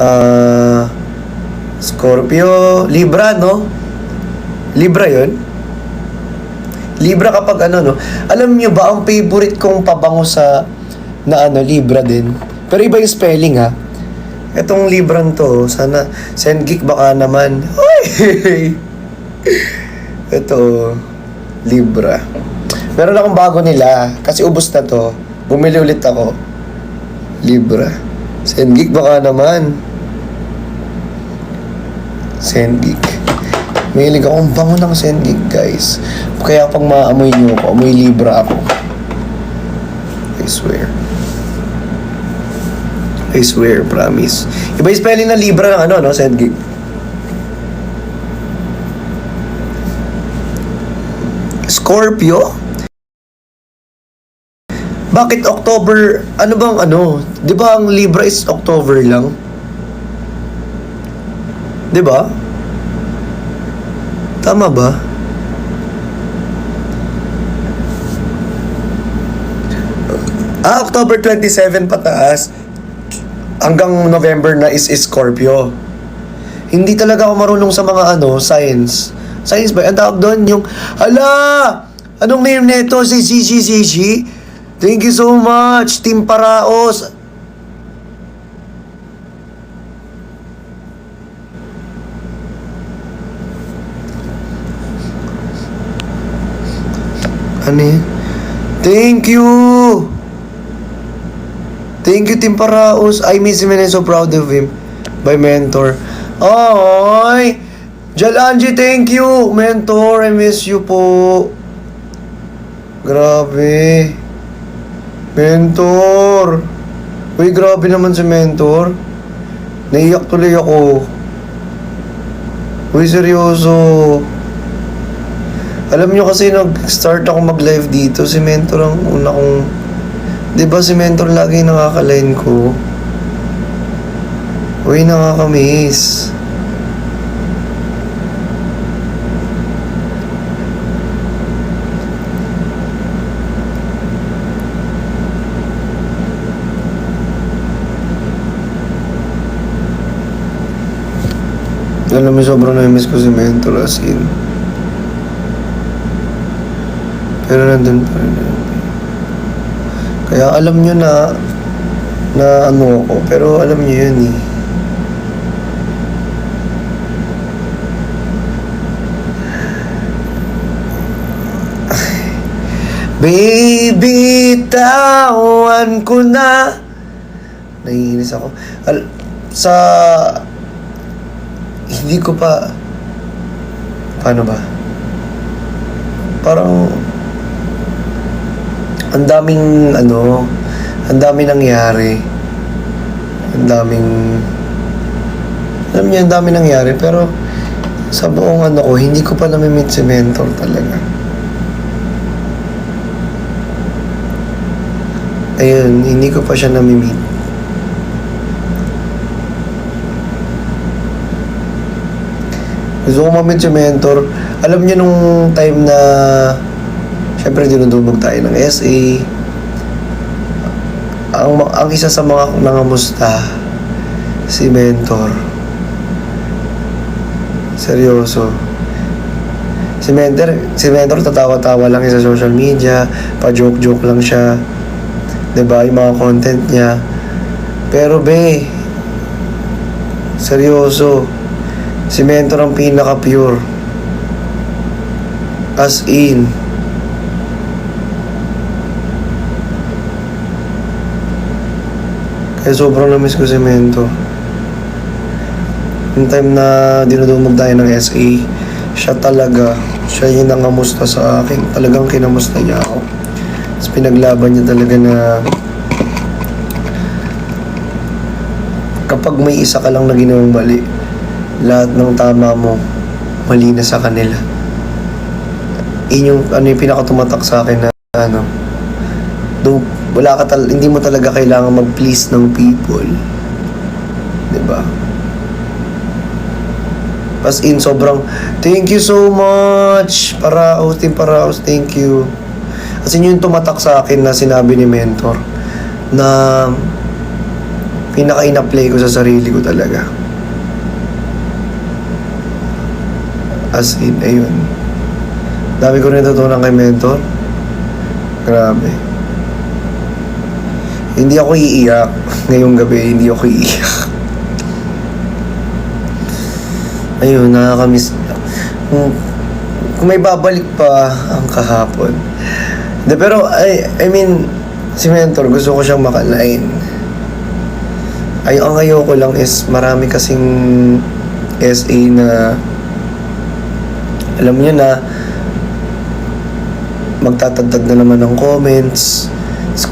Ah, Scorpio, Libra, no? Libra yon. Libra kapag ano, no? Alam niyo ba, ang favorite kong pabango sa, na ano, Libra din. Pero iba yung spelling, ha? Etong Librang to, sana, Sendgeek baka naman. Uy! Ito, Libra. Meron akong bago nila, kasi ubos na to. Bumili ulit ako. Libra. Sendgeek baka naman. Sendgeek. Mahilig akong bango ng Sendgeek, guys. Kaya pag maamoy niyo ako, amoy Libra ako. I swear. I swear, promise. Iba yung spelling ng Libra ng ano, no? Sendgeek. Scorpio? Bakit October? Ano bang ano? Di ba ang Libra is October lang? Di ba? Tama ba? October 27 pataas. Hanggang November na is Scorpio. Hindi talaga ako marunong sa mga ano, science. Science ba? Ang tawag doon yung, hala! Anong name nito? Si Thank you so much, Team Paraos. Ano yun? Thank you! Thank you, Team Paraos. I miss him and I'm so proud of him. By Mentor. Ay! Jalanji, thank you! Mentor, I miss you po. Grabe. Mentor. Uy, grabe naman si Mentor. Naiyak tuloy ako. Uy, seryoso. Alam nyo kasi nag-start ako mag-live dito. Si Mentor ang una kong... Diba si Mentor lagi nakaka-line ko? Uy, nakakamiss. Alam mo, sobrang na-miss ko si Mentor as in. Pero nandun pa rin. Kaya alam nyo na ano ako, pero alam nyo yun eh. Baby, tawan ko na. Naiinis ako. Sa... Hindi ko pa... Paano ba? Parang... Ang daming ano... Ang daming nangyari. Ang daming... Alam niyo, ang daming nangyari. Pero... Sa buong ano ko, hindi ko pa nami-meet si Mentor talaga. Ayun, hindi ko pa siya nami-meet. Gusto ko ma-meet si Mentor. Alam niyo nung time na syempre dinudubog tayo ng SA. Ang isa sa mga nangamusta si Mentor. Seryoso. Si Mentor tatawa-tawa lang sa social media, pa-joke-joke lang siya. 'Di ba? Yung mga content niya. Pero seryoso. Si Mentor ang pinaka-pure. As in. Kaya sobrang na-miss ko si Mentor. Yung time na dinudumog tayo ng SA, siya yung nangamusta sa akin. Talagang kinamusta niya ako. Tapos pinaglaban niya talaga na kapag may isa ka lang na ginawang mali, lahat ng tama mo, mali na sa kanila. Yung pinakatumatak sa akin na ano, hindi mo talaga kailangan mag-please ng people. Diba? As in, sobrang, thank you so much, Team Paraos, thank you. As in, yung tumatak sa akin na sinabi ni Mentor, na pinaka-in-apply ko sa sarili ko talaga. As in, ayun. Dami ko rin natutunan kay mentor. Grabe. Hindi ako iiyak. Ngayong gabi, hindi ako iiyak. Ayun, nakakamiss. Kung may babalik pa ang kahapon. De, pero, I mean, si mentor, gusto ko siyang makalain. Ang ayoko lang is marami kasing SA na alam niyo na magtatagdag na naman ng comments,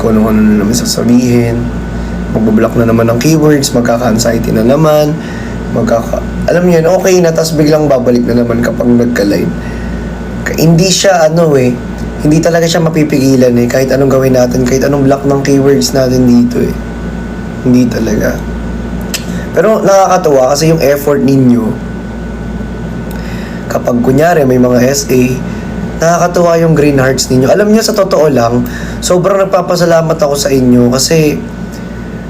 kung ano na naman sasabihin, magbablock na naman ng keywords, magkaka-anxiety na naman, alam niyo yun, okay na, tas biglang babalik na naman kapag nagka-live. Hindi siya hindi talaga siya mapipigilan kahit anong gawin natin, kahit anong block ng keywords natin dito Hindi talaga. Pero nakakatuwa kasi yung effort ninyo, kapag kunyari may mga SA, nakakatuwa yung green hearts ninyo. Alam niyo, sa totoo lang, sobrang nagpapasalamat ako sa inyo kasi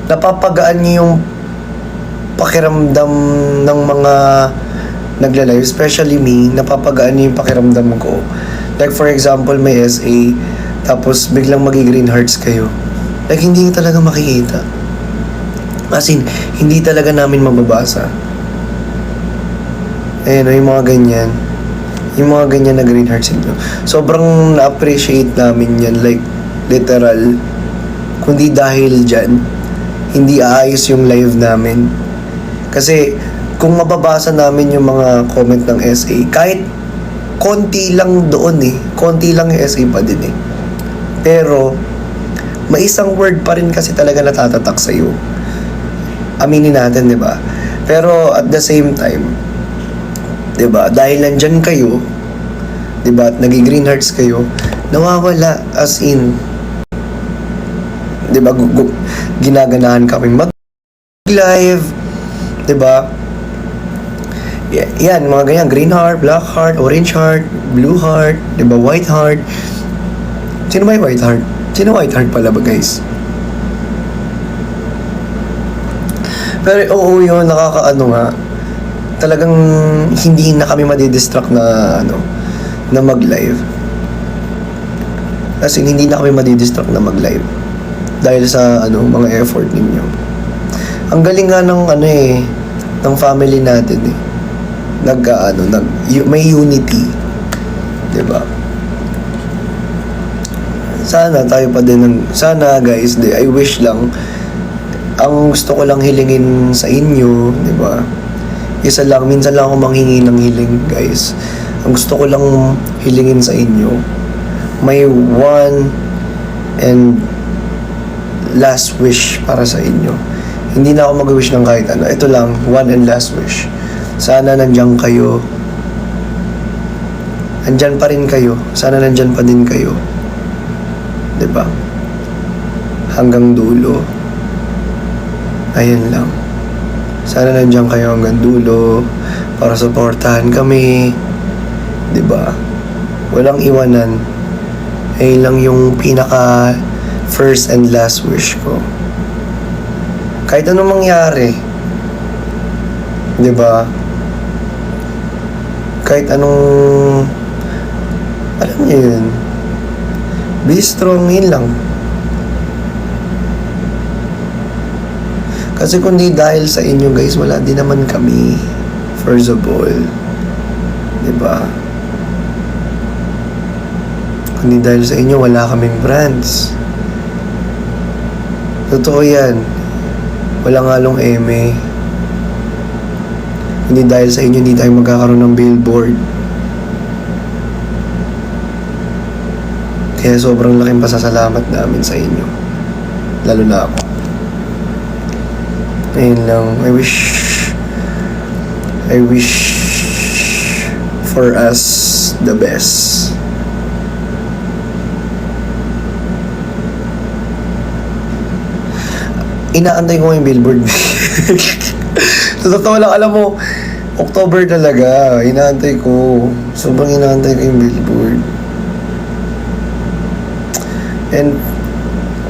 napapagaan niyo yung pakiramdam ng mga nagla-live, especially me, napapagaan niyo yung pakiramdam ko. Like for example, may SA, tapos biglang magi-green hearts kayo. Like hindi talaga makikita. As in, hindi talaga namin mababasa. Ayun, yung mga ganyan. Yung mga ganyan na green hearts nyo. Sobrang na-appreciate namin yan. Like, literal. Kundi dahil dyan, hindi aayos yung live namin. Kasi, kung mababasa namin yung mga comment ng SA, kahit konti lang doon konti lang yung SA pa din Pero, may isang word pa rin kasi talaga natatatak sa'yo. Aminin natin, di ba? Pero at the same time, di ba, dahil nandyan kayo, di ba, at nagi-green hearts kayo, nawawala, as in, di ba, ginaganahan kami mag-live, di ba? Yan, mga ganyan, green heart, black heart, orange heart, blue heart, di ba, white heart. Sino may white heart? Sino white heart pala ba, guys? Pero oo yun, nakakaano nga. Talagang hindi na kami madidistract na na mag-live. Kasi hindi na kami madidistract na mag-live. Dahil sa mga effort ninyo. Ang galing nga ng ng family natin may unity. 'Di ba? Sana tayo pa din sana guys, I wish lang. Ang gusto ko lang hilingin sa inyo, di ba? Isa lang, minsan lang ako manghingi ng hiling, guys. Ang gusto ko lang hilingin sa inyo, may one and last wish para sa inyo. Hindi na ako mag-wish ng kahit ano. Ito lang, one and last wish. Sana nandiyan kayo. Andyan pa rin kayo. Sana nandyan pa din kayo. Di ba? Hanggang dulo. Ayun lang. Sana nandiyan kayo hanggang dulo para suportahan kami. 'Di ba? Walang iwanan. Ayun lang yung pinaka first and last wish ko. Kahit anong mangyari. 'Di ba? Kahit anong alam niyo yun. Be strong, yun lang. Kasi kung di dahil sa inyo guys, wala din naman kami. First of all. Diba? Kung di dahil sa inyo, wala kaming brands. Totoo yan. Walang halong eme. Hindi dahil sa inyo, hindi tayo magkakaroon ng billboard. Kaya sobrang laking pasasalamat namin sa inyo. Lalo na ako. Ayun lang. I wish for us the best. Inaantay ko yung billboard. Sa totoo lang, alam mo, October talaga. Inaantay ko. Sobrang inaantay ko yung billboard. And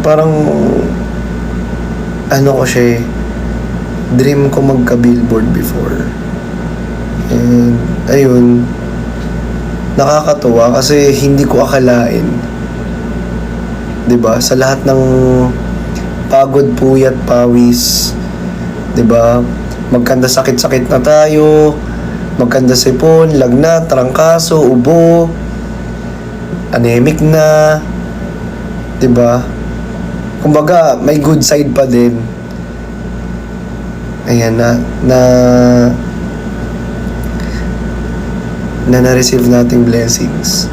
parang ano ko siya dream ko magka-billboard before. And, ayun, nakakatuwa kasi hindi ko akalain. 'Di ba? Sa lahat ng pagod, puyat, pawis, 'di ba? Magkanda sakit-sakit na tayo, magkanda sipon, lagnat, trangkaso, ubo, anemic na, 'di ba? Kumbaga, may good side pa din. Ayan na-receive nating blessings.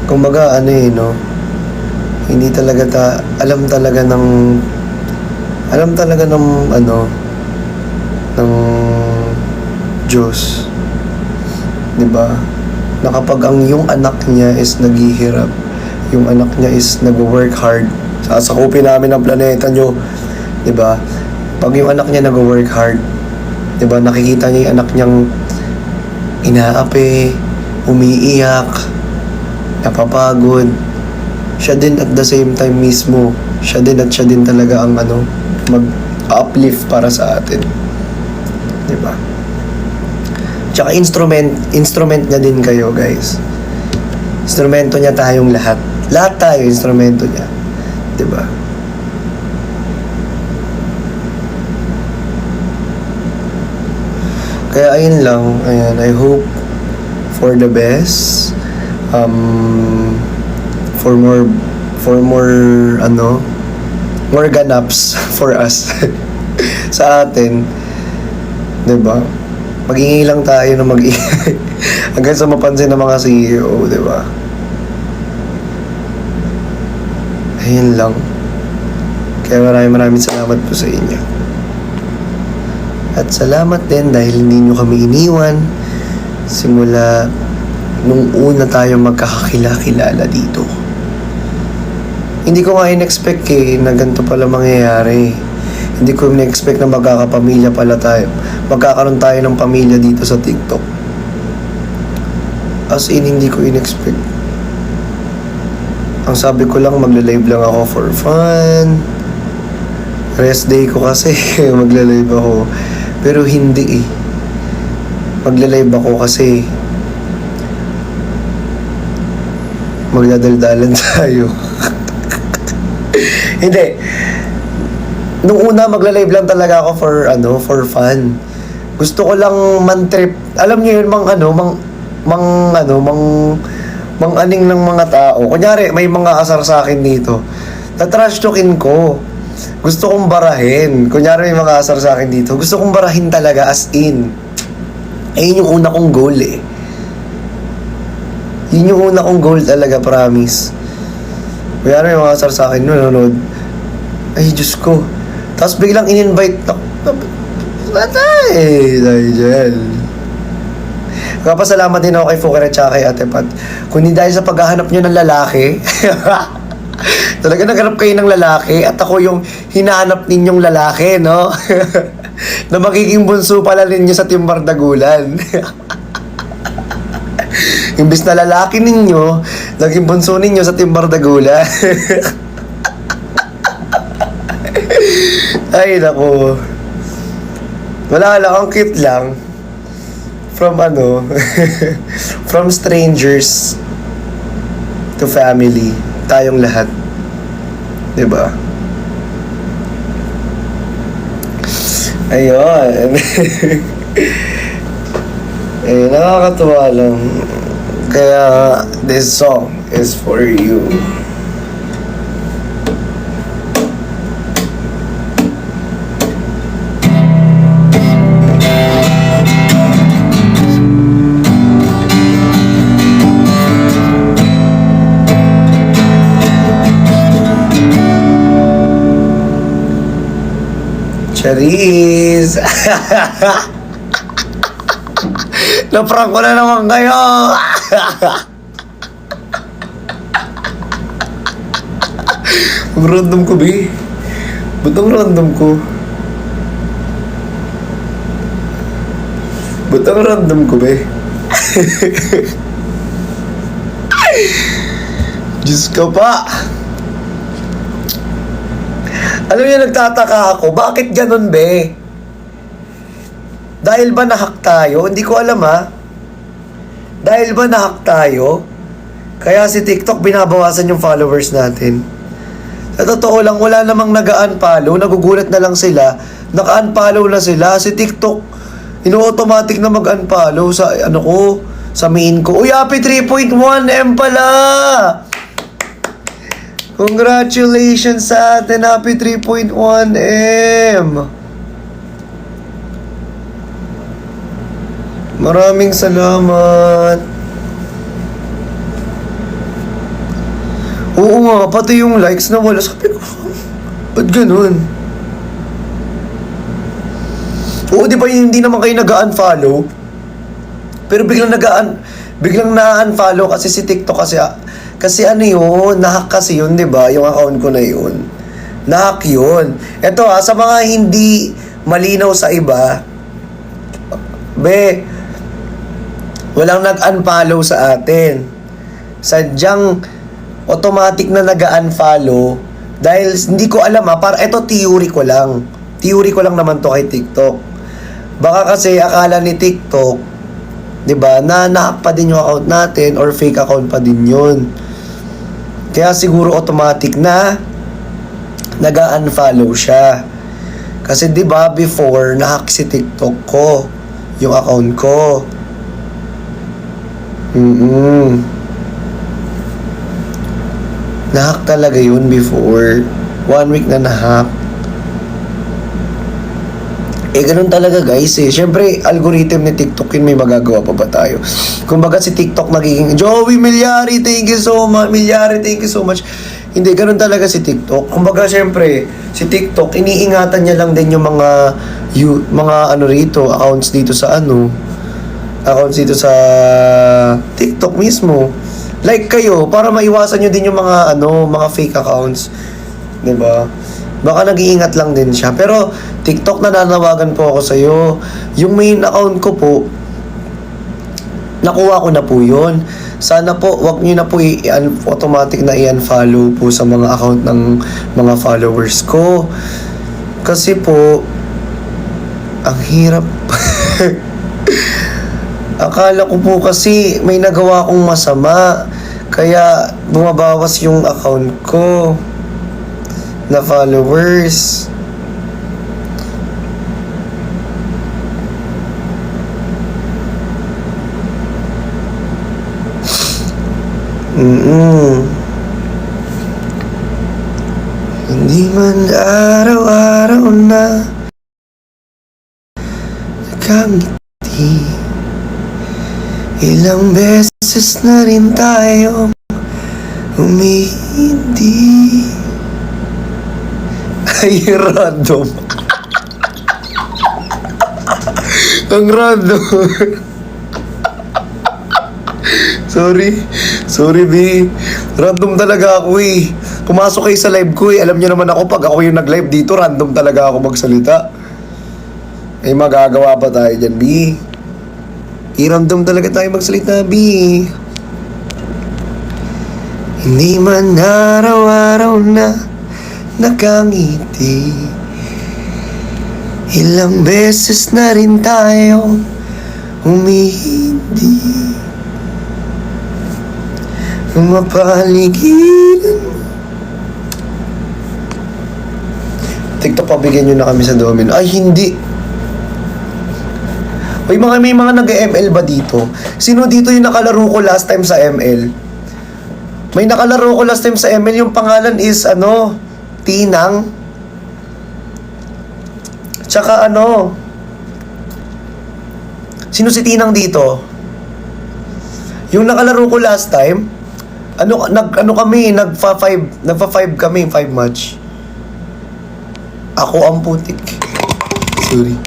Kumbaga, no? Hindi talaga alam talaga ng ng Diyos. 'Di ba? Na kapag ang yung anak niya is naghihirap, yung anak niya is nagwo-work hard, sasakupin namin ang planeta nyo. 'Di ba? Pag yung anak niya nagwo-work hard, 'di ba? Nakikita niya yung anak niyang inaapi, umiiyak, napapagod. Siya din at the same time mismo, siya din talaga ang mag-uplift para sa atin. 'Di ba? Tsaka instrument niya din kayo, guys. Instrumento niya tayong lahat. Lahat tayo instrumento niya. 'Di ba? Kaya ayun lang, ayan, I hope for the best. For more ganaps for us sa atin. 'Di ba? Mag-ingay lang tayo na mag-ingay hanggang sa mapansin ng mga CEO, 'di ba? Ayun lang. Kaya maraming salamat po sa inyo. At salamat din dahil hindi nyo kami iniwan simula nung una tayo magkakakilala dito. Hindi ko nga in-expect na ganito pala mangyayari. Hindi ko in-expect na magkakapamilya pala tayo. Magkakaroon tayo ng pamilya dito sa TikTok. As in, hindi ko in-expect. Ang sabi ko lang, magla-live lang ako for fun. Rest day ko kasi magla-live ako. Pero hindi magla-live ako kasi magdadaldalan tayo. Hindi. Nung una magla-live lang talaga ako for fun. Gusto ko lang man-trip. Alam niyo yun, mang aning ng mga tao. Kunyari, may mga asar sa akin dito. Tatrash talkin ko. Gusto kong barahin. Kunyari may mga asar sa akin dito. Gusto kong barahin talaga as in. Ayun yung una kong goal Yun yung una kong goal talaga, promise. Kunyari may mga asar sa akin, nanonood. Ay, Diyos ko. Tapos biglang in-invite na. Nigel. Kapasalamat din ako kay Fuker at saka kay Ate Pat. Kundi dahil sa paghahanap nyo ng lalaki, talaga naghanap kayo ng lalaki at ako yung hinahanap ninyong lalaki, no? Na magiging bunso pala ninyo sa Team Bardagulan. Imbis na lalaki ninyo, naging bunso ninyo sa Team Bardagulan. Ay, naku. Wala lang, ang cute lang. From from strangers to family. Tayong lahat. 'Di ba? Ayun. Nakakatuwa lang. Kaya this song is for you. Charis! Na-prank ko na naman kayo! Ang random ko, be. Ba't ang random ko? Ba't ang random ko, be? Diyos ka pa! Alam niyo, nagtataka ako, bakit ganun, be? Dahil ba nahack tayo? Hindi ko alam, ha? Dahil ba nahack tayo? Kaya si TikTok binabawasan yung followers natin. Sa totoo lang, wala namang nag-unfollow. Nagugulat na lang sila. Naka-unfollow na sila. Si TikTok, ino-automatic na mag-unfollow sa, sa main ko. Uy, happy 3.1M pala! Congratulations sa atin, happy 3.1M! Maraming salamat. Oo nga, pati yung likes na wala. Sabi ko, ba't ganun? Oo, di ba hindi naman kayo nag-unfollow? Pero biglang na-unfollow kasi si TikTok kasi ano yun, nahack kasi yun, di ba? Yung account ko na yun. Nahack yun. Eto sa mga hindi malinaw sa iba, walang nag-unfollow sa atin. Sadyang automatic na nag-unfollow dahil hindi ko alam para ito theory ko lang. Theory ko lang naman to kay TikTok. Baka kasi akala ni TikTok, 'di ba, na nahack pa din yung account natin or fake account pa din 'yun. Kaya siguro automatic na nag-unfollow siya. Kasi 'di ba before nahack si TikTok ko, yung account ko. Nahack talaga yun before. 1 week na nahack. Ganun talaga guys Siyempre, algorithm ni TikTok yun, may magagawa pa ba tayo? Kumbaga si TikTok nagiging, Joey Milyari, thank you so much. Milyari, thank you so much. Hindi, ganun talaga si TikTok. Kumbaga, siyempre, si TikTok, iniingatan niya lang din yung mga accounts dito sa accounts dito sa TikTok mismo. Like kayo, para maiwasan nyo din yung mga fake accounts. 'Di ba? Baka nag-iingat lang din siya. Pero, TikTok, nananawagan po ako sa'yo. Yung main account ko po, nakuha ko na po yun. Sana po, wag nyo na po automatic na i-unfollow po sa mga account ng mga followers ko. Kasi po, ang hirap. Akala ko po kasi may nagawa akong masama. Kaya bumabawas yung account ko na followers. Hindi man araw-araw na nakangiti, ilang beses na rin tayo umindi. Ay, random. Ang random. Sorry, B. Random talaga ako Pumasok kayo sa live ko Alam niyo naman ako, pag ako yung nag-live dito, random talaga ako magsalita. Magagawa pa tayo dyan, B. Random talaga tayo magsalita, B. Hindi man araw-araw na nakangiti, ilang beses na rin tayo humihindi. Mapaligiran mo. TikTok, pabigyan nyo na kami sa Domino. Ay, hindi. May mga nag-ML ba dito? Sino dito yung nakalaro ko last time sa ML? May nakalaro ko last time sa ML. Yung pangalan is, Tinang. Tsaka sino si Tinang dito? Yung nakalaro ko last time, nagfa-5 kami, 5 match. Ako ang putik. Sorry.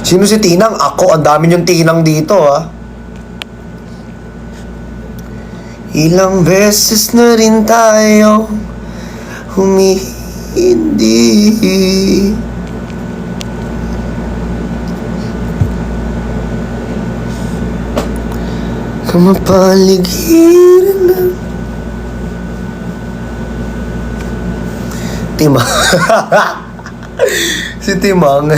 Sino si Tinang? Ako, ang dami yung Tinang dito, Ilang beses na rin tayo humihindi. Kamapaligiran na Timang. Si Timang.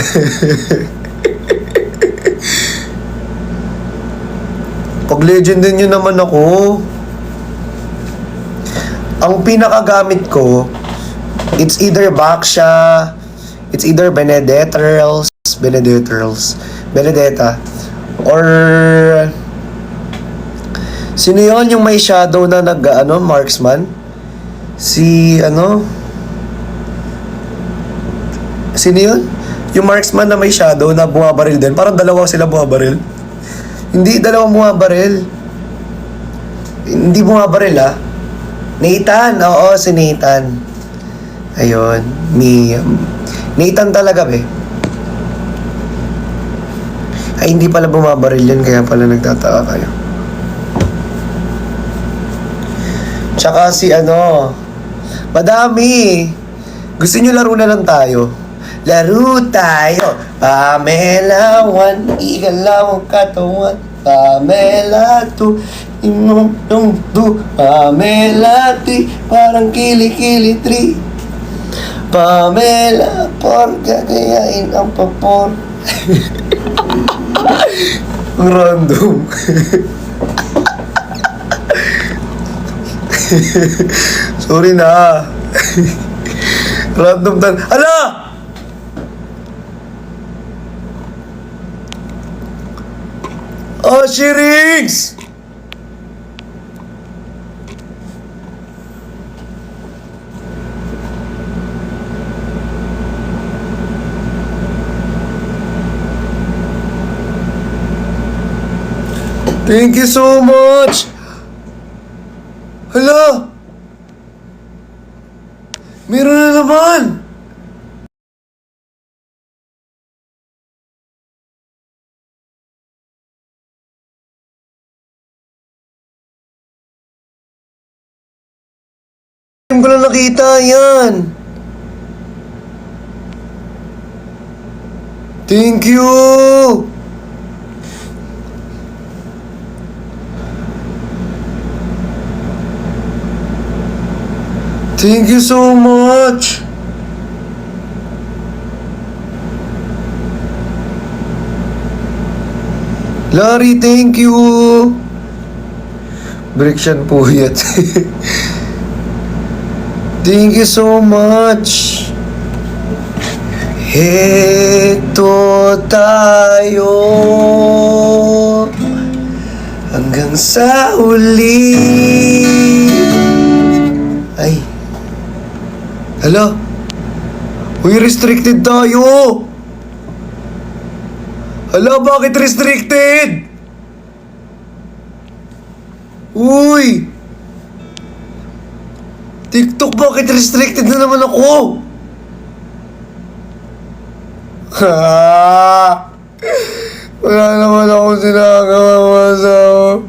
Pag legend din yun naman ako. Ang pinakagamit ko, it's either Baksha, it's either Benedetta, or sino yun yung may shadow na marksman? Sino yun? Yung marksman na may shadow na bumabaril din. Parang dalawa sila bumabaril. Hindi dalawang bumabaril. Hindi bumabaril Nathan, oo, si Nathan. Ayun, Nathan talaga Ay, hindi pala bumabaril yun, kaya pala nagtataka kayo. Tsaka madami. Gusto nyo laro na lang tayo? Laro tayo. Pamela 1, igalaw ang katawan. Pamela 2, inom 2. Pamela 3, parang kili-kili 3. Pamela 4, gagayain ang papor. Ang random. Sorry na. Random Ala! Oh, Shirings! Thank you so much! Hala! Meron na naman! Hindi ko na nakita yan! Thank you! Thank you so much! Larry, thank you! Briksyan puyat. Thank you so much! Heto tayo hanggang sa uli. Ay. Hala. Uy, restricted tayo. Hala, bakit restricted? Uy. TikTok, bakit restricted na naman ako? Ha! Wala naman ako sinagawa masawa.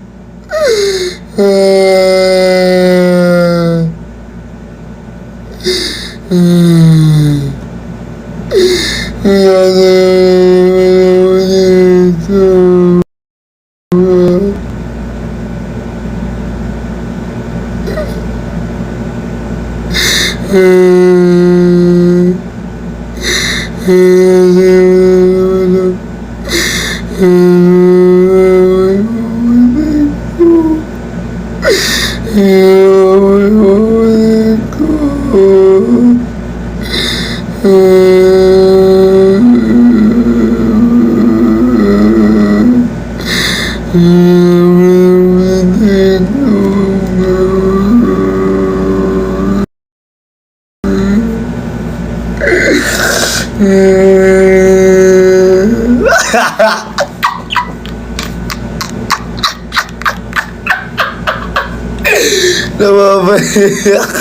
Nababayak.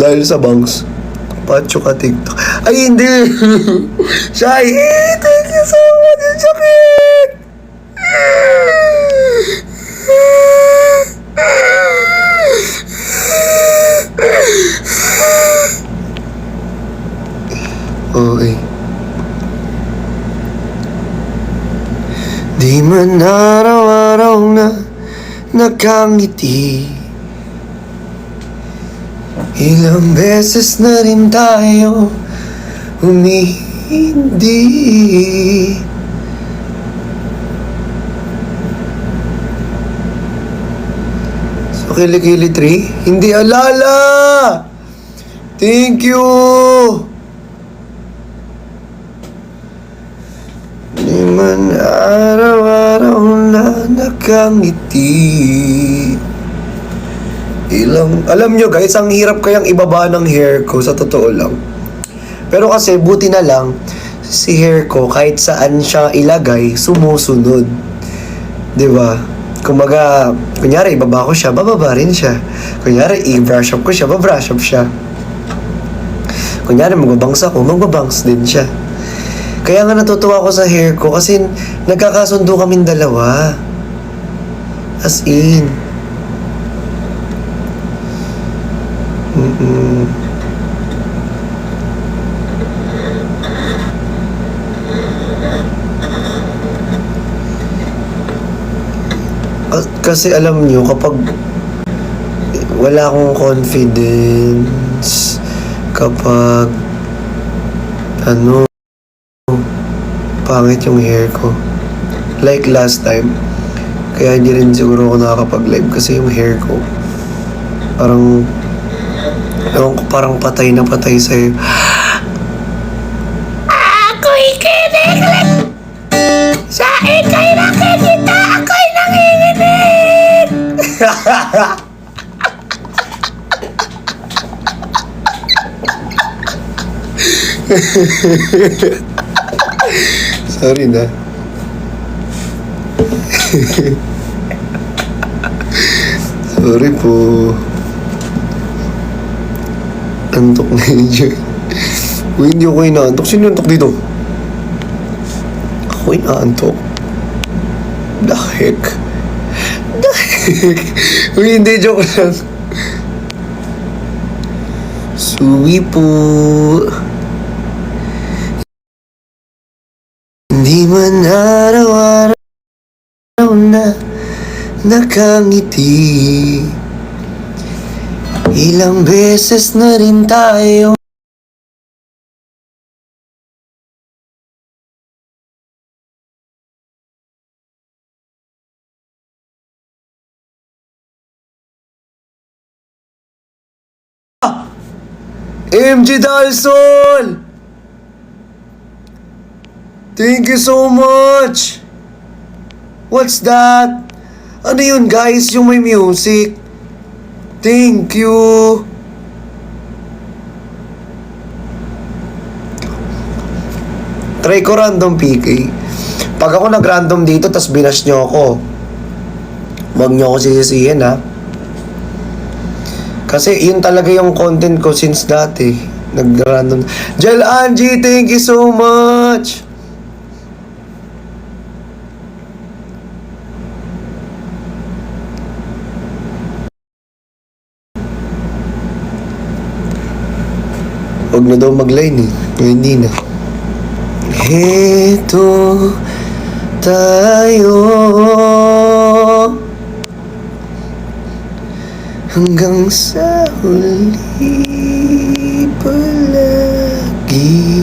Dahil sa bangs, pacho ka TikTok. Ay, hindi. Shai, thank you so much. Yung sakit. Okay. Di man araw-araw na nakangiti. Ilang beses na rin tayo humihindi. So, Kilikili 3? Hindi alala! Thank you! Di man araw-araw na nakangiti. Alam nyo guys, ang hirap kayang ibaba ng hair ko, sa totoo lang. Pero kasi, buti na lang, si hair ko, kahit saan siya ilagay, sumusunod. Diba? Kumbaga, kunyari, ibaba ko siya, bababa rin siya. Kunyari, i-brush up ko siya, babrush up siya. Kunyari, magbabangs ako, magbabangs din siya. Kaya nga natutuwa ako sa hair ko kasi nagkakasundo kaming dalawa. As in. Kasi alam nyo, kapag wala akong confidence, kapag pangit yung hair ko. Like last time, kaya hindi rin siguro ako nakakapag-live kasi yung hair ko parang ewan ko, parang patay na patay sa'yo. Ako'y kinikilig! Sa ikay nakikita, ako'y nanginginig! Sorry na. Sorry po. Antok na yun dyan. Uy, hindi ako inaantok. Sino antok dito? Ako inaantok? The heck? The heck? Uy, hindi. Joke lang. Suwi po. Hindi man araw-araw na nakangiti. Ilang beses na rin tayo MG Dalsol! Thank you so much! What's that? Ano yun guys? Yung may music? Thank you! Try ko random PK. Pag ako nag-random dito, tas binash nyo ako, huwag nyo ako sisisihin ha. Kasi yun talaga yung content ko since dati. Nag-random. Jel Angie, thank you so much! Huwag na daw mag-line eh. Hindi na. Heto tayo hanggang sa huli palagi.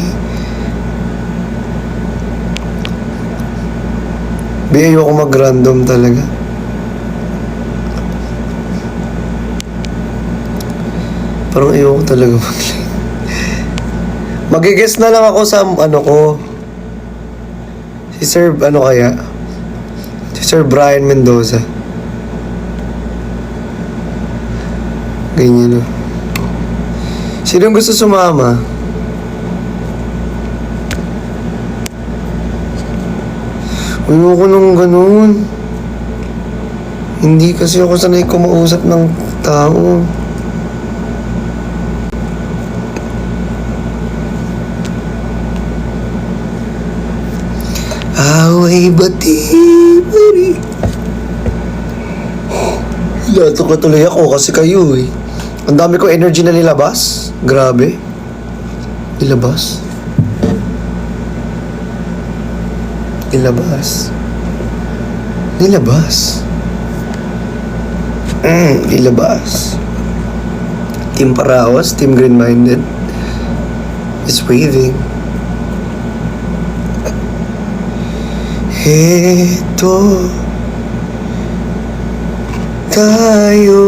Ayoko mag-random talaga. Parang ayoko talaga mag-line. Mag-guess na lang ako sa ano ko. Si Sir, ano kaya? Si Sir Brian Mendoza. Ganyan o. Sino gusto sumama? Ayoko nung ganun. Hindi kasi ako sanay kumausap ng tao. Away bati-bari. Lato ko tuloy ako kasi kayo eh. Ang dami ko energy na nilabas. Grabe. Nilabas. Nilabas. Nilabas. Team Paraos, Team Green-Minded is waving. Heto tayo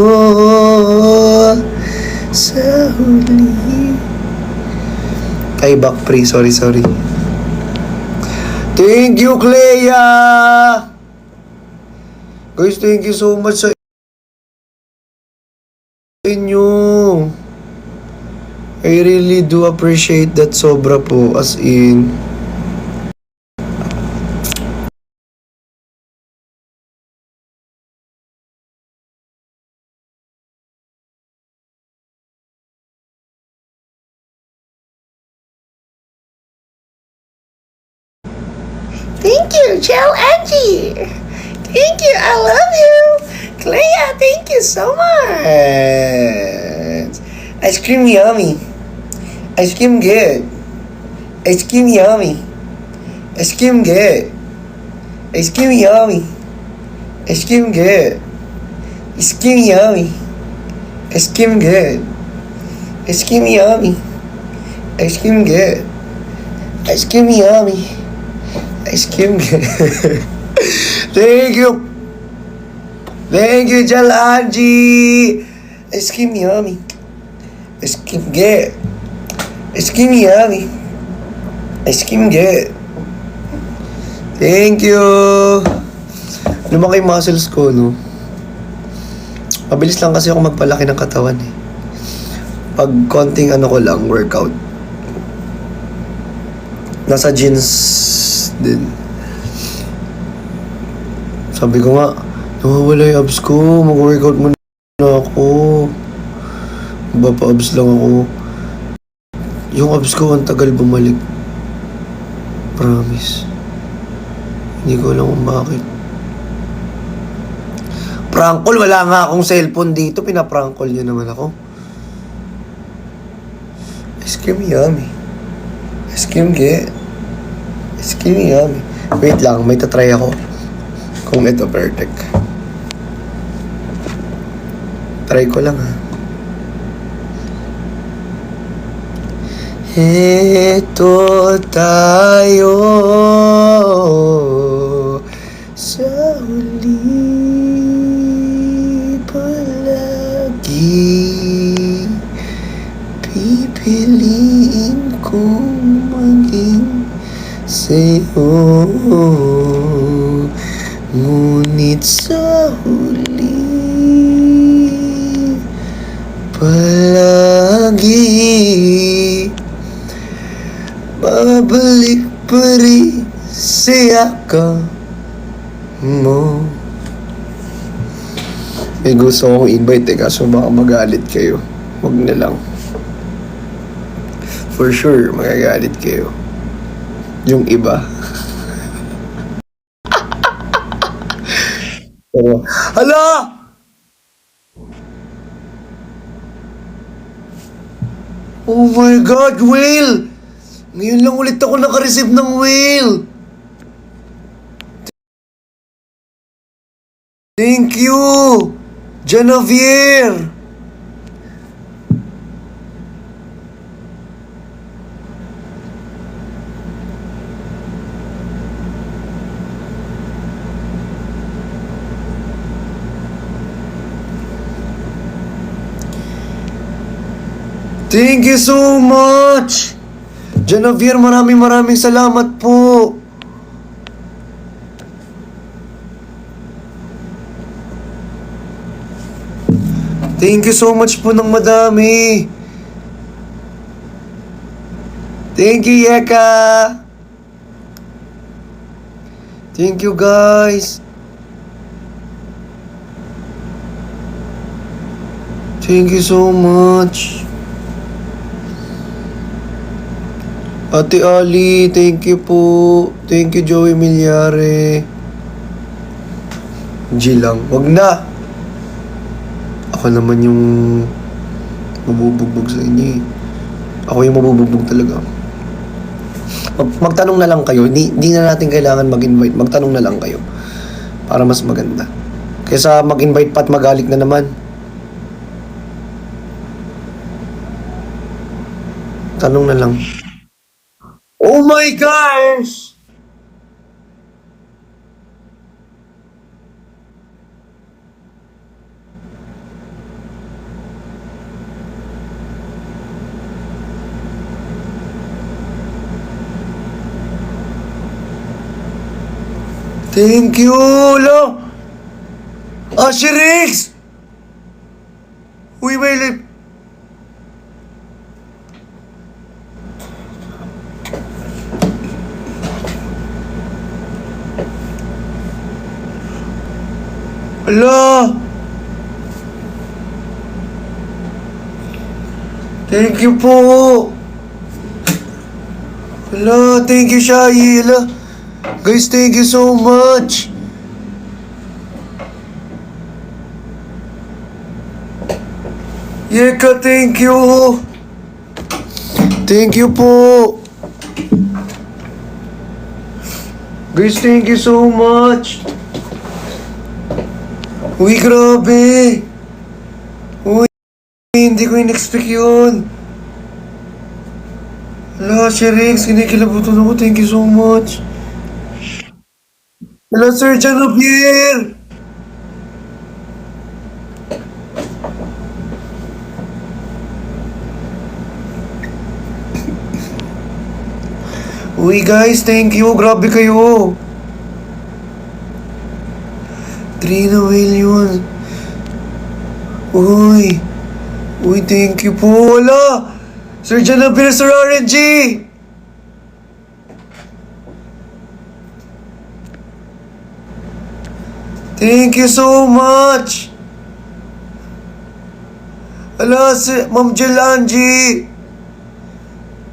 sa huli. Ay, back pre. Sorry. Thank you, Clea! Guys, thank you so much sa inyo. I really do appreciate that sobra po, as in. Thank you, Joe Angie. Thank you, I love you. Clea, thank you so much. Ice cream yummy. Ice cream good. Ice cream yummy. Ice cream good. Ice cream yummy. Ice cream good. Ice cream yummy. Ice cream good. Ice cream yummy. Ice cream good. Ice cream yummy. Ice cream good. Thank you. Thank you, Jal Angie. Ice cream yummy. Ice cream good. Ice cream yummy. Ice cream good. Thank you. Lumaki muscles ko, no? Mabilis lang kasi ako magpalaki ng katawan, eh. Pag konting ano ko lang, workout. Nasa jeans din. Sabi ko nga, nawawala yung abs ko. Mag-workout muna ako. Magpapa-abs lang ako. Yung abs ko, ang tagal bumalik. Promise. Hindi ko alam kung bakit. Prankol, wala nga akong cellphone dito. Pinaprankol niya naman ako. Ice cream yummy. Ice cream get. Ice cream yummy. Wait lang, may tatry ako. Kung ito perfect. Try ko lang, ha. Ito tayo sa huli palagi. Pipiliin kong maging sa'yo, ngunit sa huli palagi babalik pa rin siya ka mo. May gusto akong invite, kaso baka magalit kayo. Huwag na lang. For sure, magagalit kayo. Yung iba. Pero, hala! Oh my God, whale! Ngayon lang ulit ako nakareceive ng whale. Thank you, Genevieve. Thank you so much! Genevieve, maraming salamat po! Thank you so much po ng madami! Thank you, Yeka! Thank you, guys! Thank you so much! Ate Ali, thank you po. Thank you, Joey Milyare. G lang. Wag na. Ako naman yung mabubugbog sa inyo, eh. Ako yung mabubugbog talaga. Magtanong na lang kayo. Hindi na natin kailangan mag-invite. Magtanong na lang kayo. Para mas maganda. Kaysa mag-invite pa at magalik na naman. Tanong na lang. Oh my gosh! Thank you, lo! Asherix! Uy, may lip. Ala! Thank you po! Ala, thank you, Shai. Ala. Guys, thank you so much! Yeka, thank you! Thank you po! Guys, thank you so much! Uy, grabe! Uy, hindi ko in-expect yun! Hala, si Rex, kinikilabutan ako. Thank you so much! Hala, Sir Janovier! Uy, guys, thank you! Grabe kayo! Trina Williams! Uy! Uy, thank you po! Wala! Sir Janovier, Sir RNG! Thank you so much! Ala, si Ma'am Jelanji!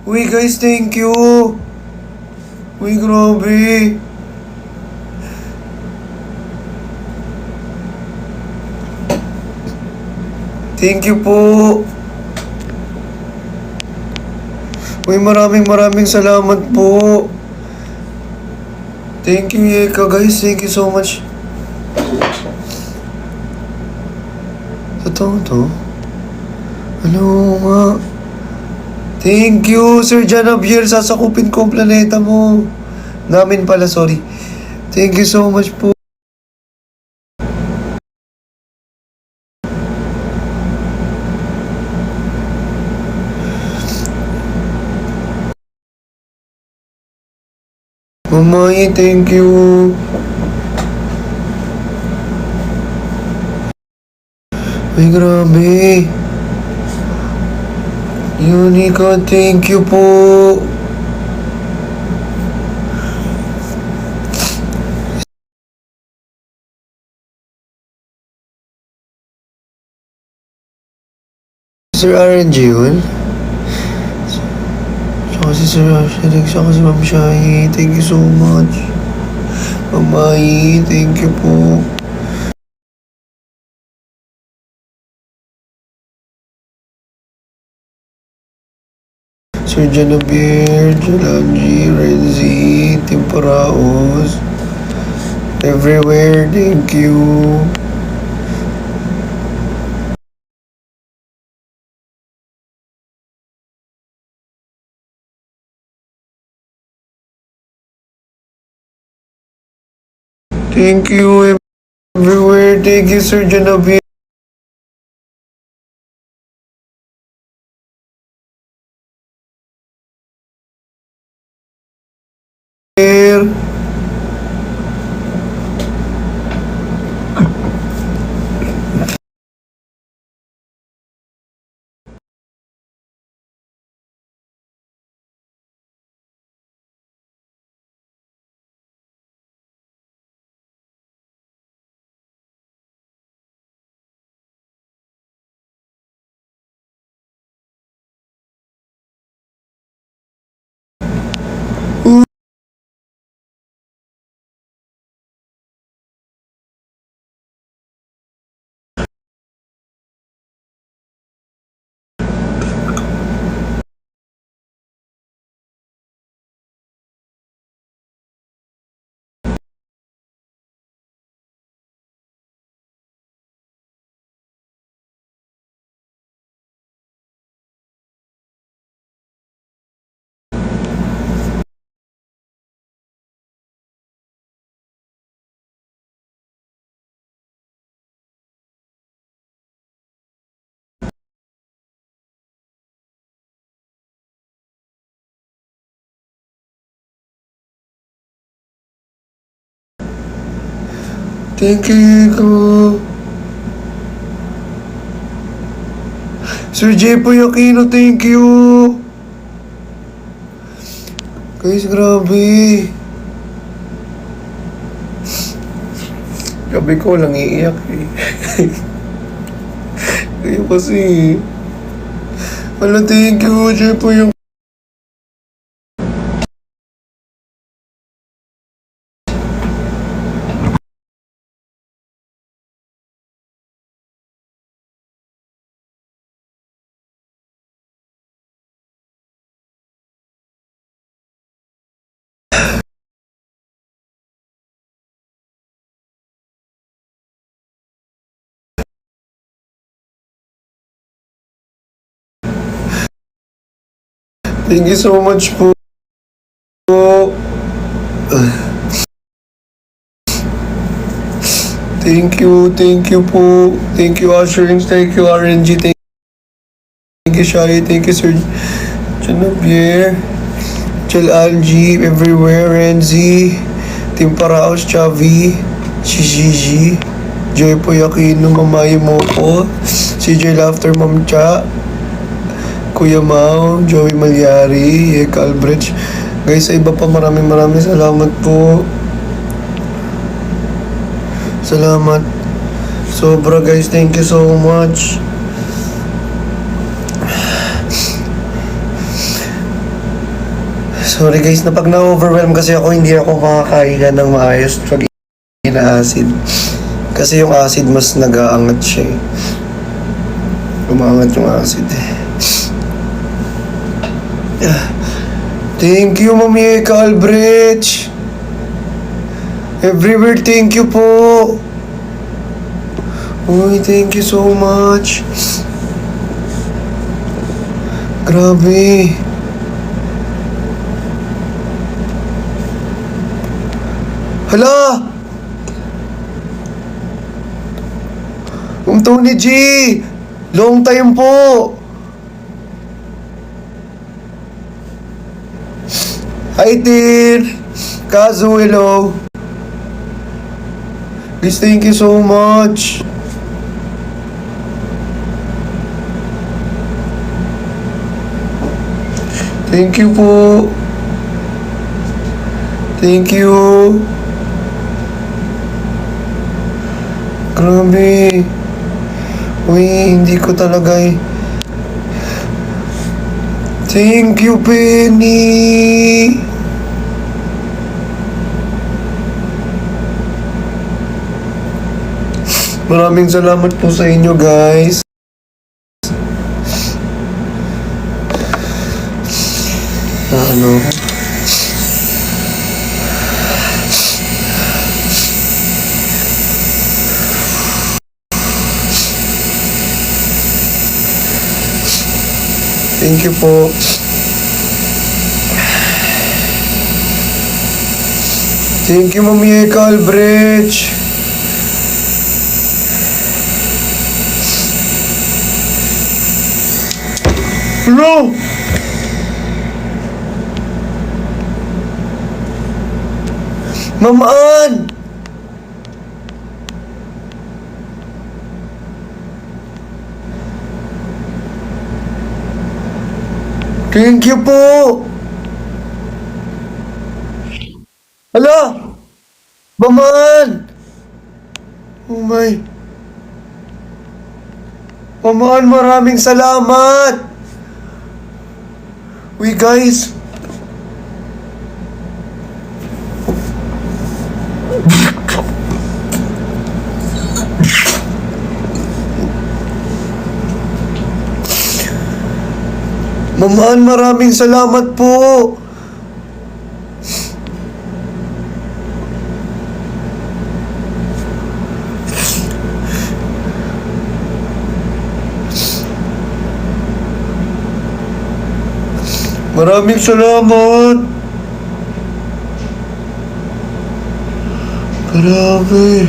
Uy, guys, thank you! Uy, grabe! Thank you po! Uy, maraming salamat po! Thank you, Yeka, guys. Thank you so much. Totoo to? Ano nga? Thank you, Sir Janovier. Sasakupin ko ang planeta mo. Namin pala, sorry. Thank you so much po. Mamay, thank you. Ay, grabe. Unica, thank you po. Sir RNG yun? Tsaka si Sir Asherik, tsaka si Ma'am Shai. Thank you so much. Mamay, thank you po. Sir Janovier, Jalanji, Renzi, Timparaos. Everywhere, thank you. Thank you everywhere. Thank you, Sir Janovier. Thank you, Iko. Sir Jepoy Aquino, thank you. Guys, grabe. Gabi ko lang iiyak eh. Kayo kasi. Wala, thank you, Jepoy. Thank you so much po. Thank you po. Thank you, Asherings. Thank you, RNG. Thank you, Shai. Thank you, Sir Janabier. Chel Angie, everywhere. Renzi. Team Paraos, Chavi. Shishiji. Joy po Aquino, Mamayi mo po. CJ Laughter, Ma'am Cha. Kuya Mau, Joey Malyari, Ek Albrecht. Guys, sa iba pa maraming salamat po. Salamat. Sobra guys, thank you so much. Sorry guys, na pag na-overwhelm kasi ako, hindi ako makakain ng maayos pag ina-acid. Kasi yung acid mas nag-aangat siya eh. Umaangat yung acid eh. Thank you, Mami Eka Albrecht. Everywhere, thank you po. Uy, thank you so much. Grabe. Hala! Tony G! Long time po! Hi, Tin! Kazu, hello! Guys, thank you so much! Thank you po! Thank you! Grabe! Uy, hindi ko talaga eh. Thank you, Penny! Maraming salamat po sa inyo, guys. Ano? Thank you po. Thank you, Mami Eka Albrecht. Hello! Mamaan! Thank you po! Hala! Mamaan! Oh my! Mamaan, maraming salamat! Uy, guys! Mamaan, maraming salamat po! Maraming salamat! Grabe!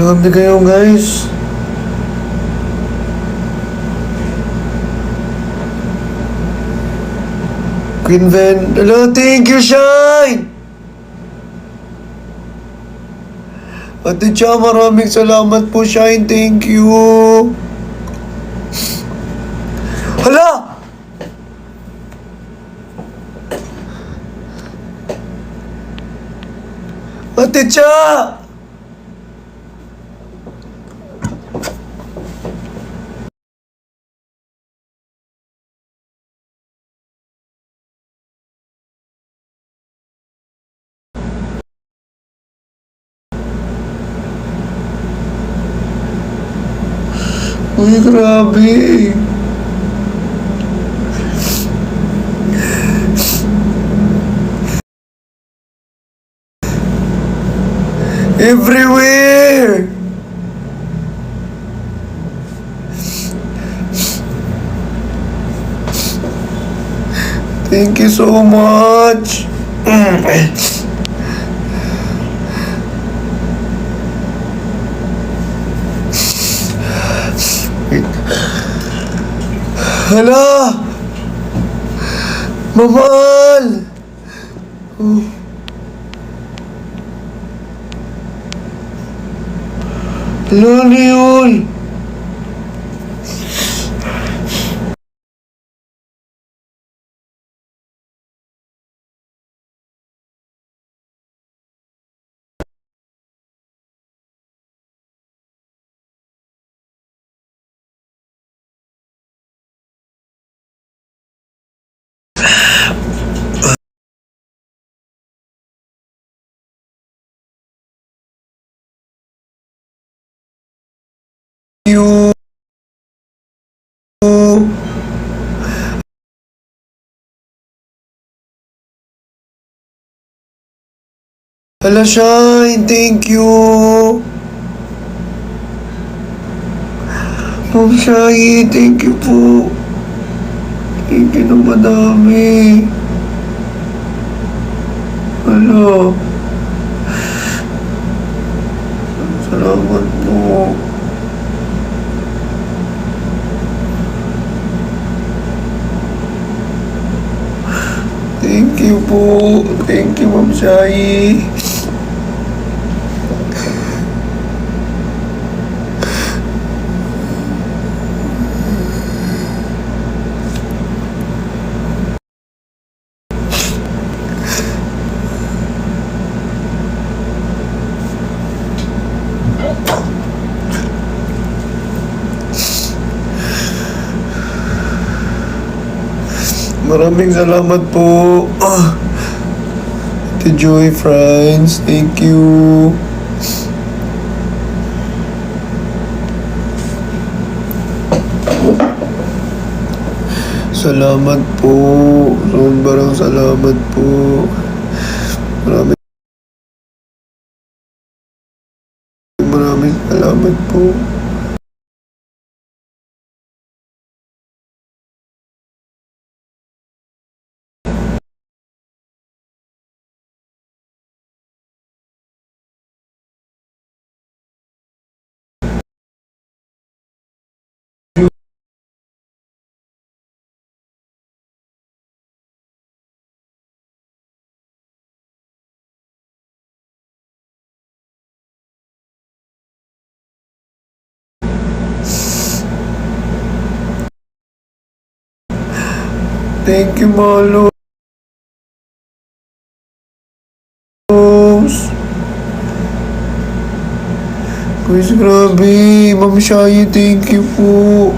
Grabe kayo, guys. Queen Ven. Hello, thank you, Shine! Ate Cha, maraming salamat po, Shine. Thank you. Hala! Ate Cha! Uy, grabe. Everywhere! Thank you so much. Hala! Mamahal! Oh. Hala, ano yun? You. Hala, Shine, thank you. Ma'am Shai, thank you po. Thank you na madami. Hala. Salamat po. Thank you po. Thank you, Ma'am Shai. Maraming salamat po. Ate Joy Friends, thank you. Salamat po. Sobrang salamat po. Maraming salamat po. Thank you, Malos. Guys, grabe. Ma'am Shai, thank you po.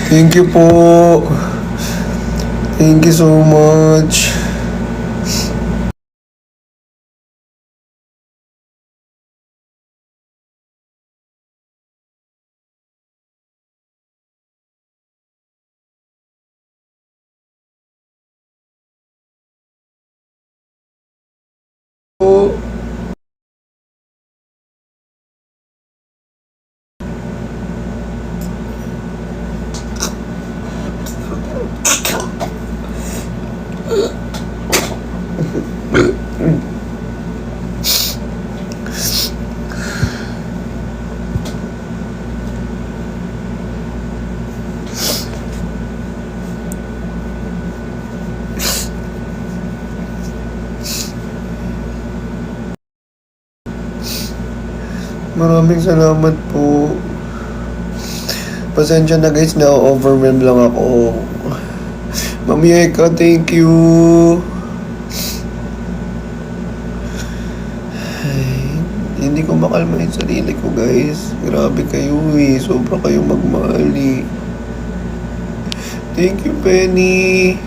Thank you po. Thank you so much. Maraming salamat po. Pasensya na guys, na-overwhelm lang ako. Mami Eka, thank you. Ay, hindi ko makalma yung sarili ko guys. Grabe kayo eh. Sobra kayong magmahal eh. Thank you, Penny.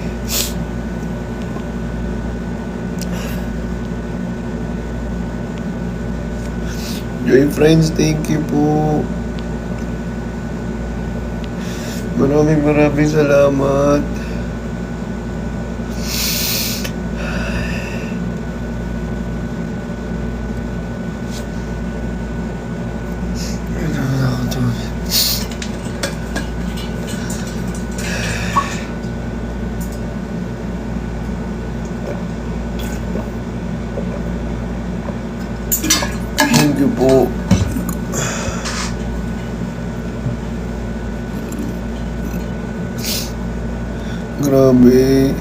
Joy Friends, thank you po. Maraming salamat. Thank you po. Grabe.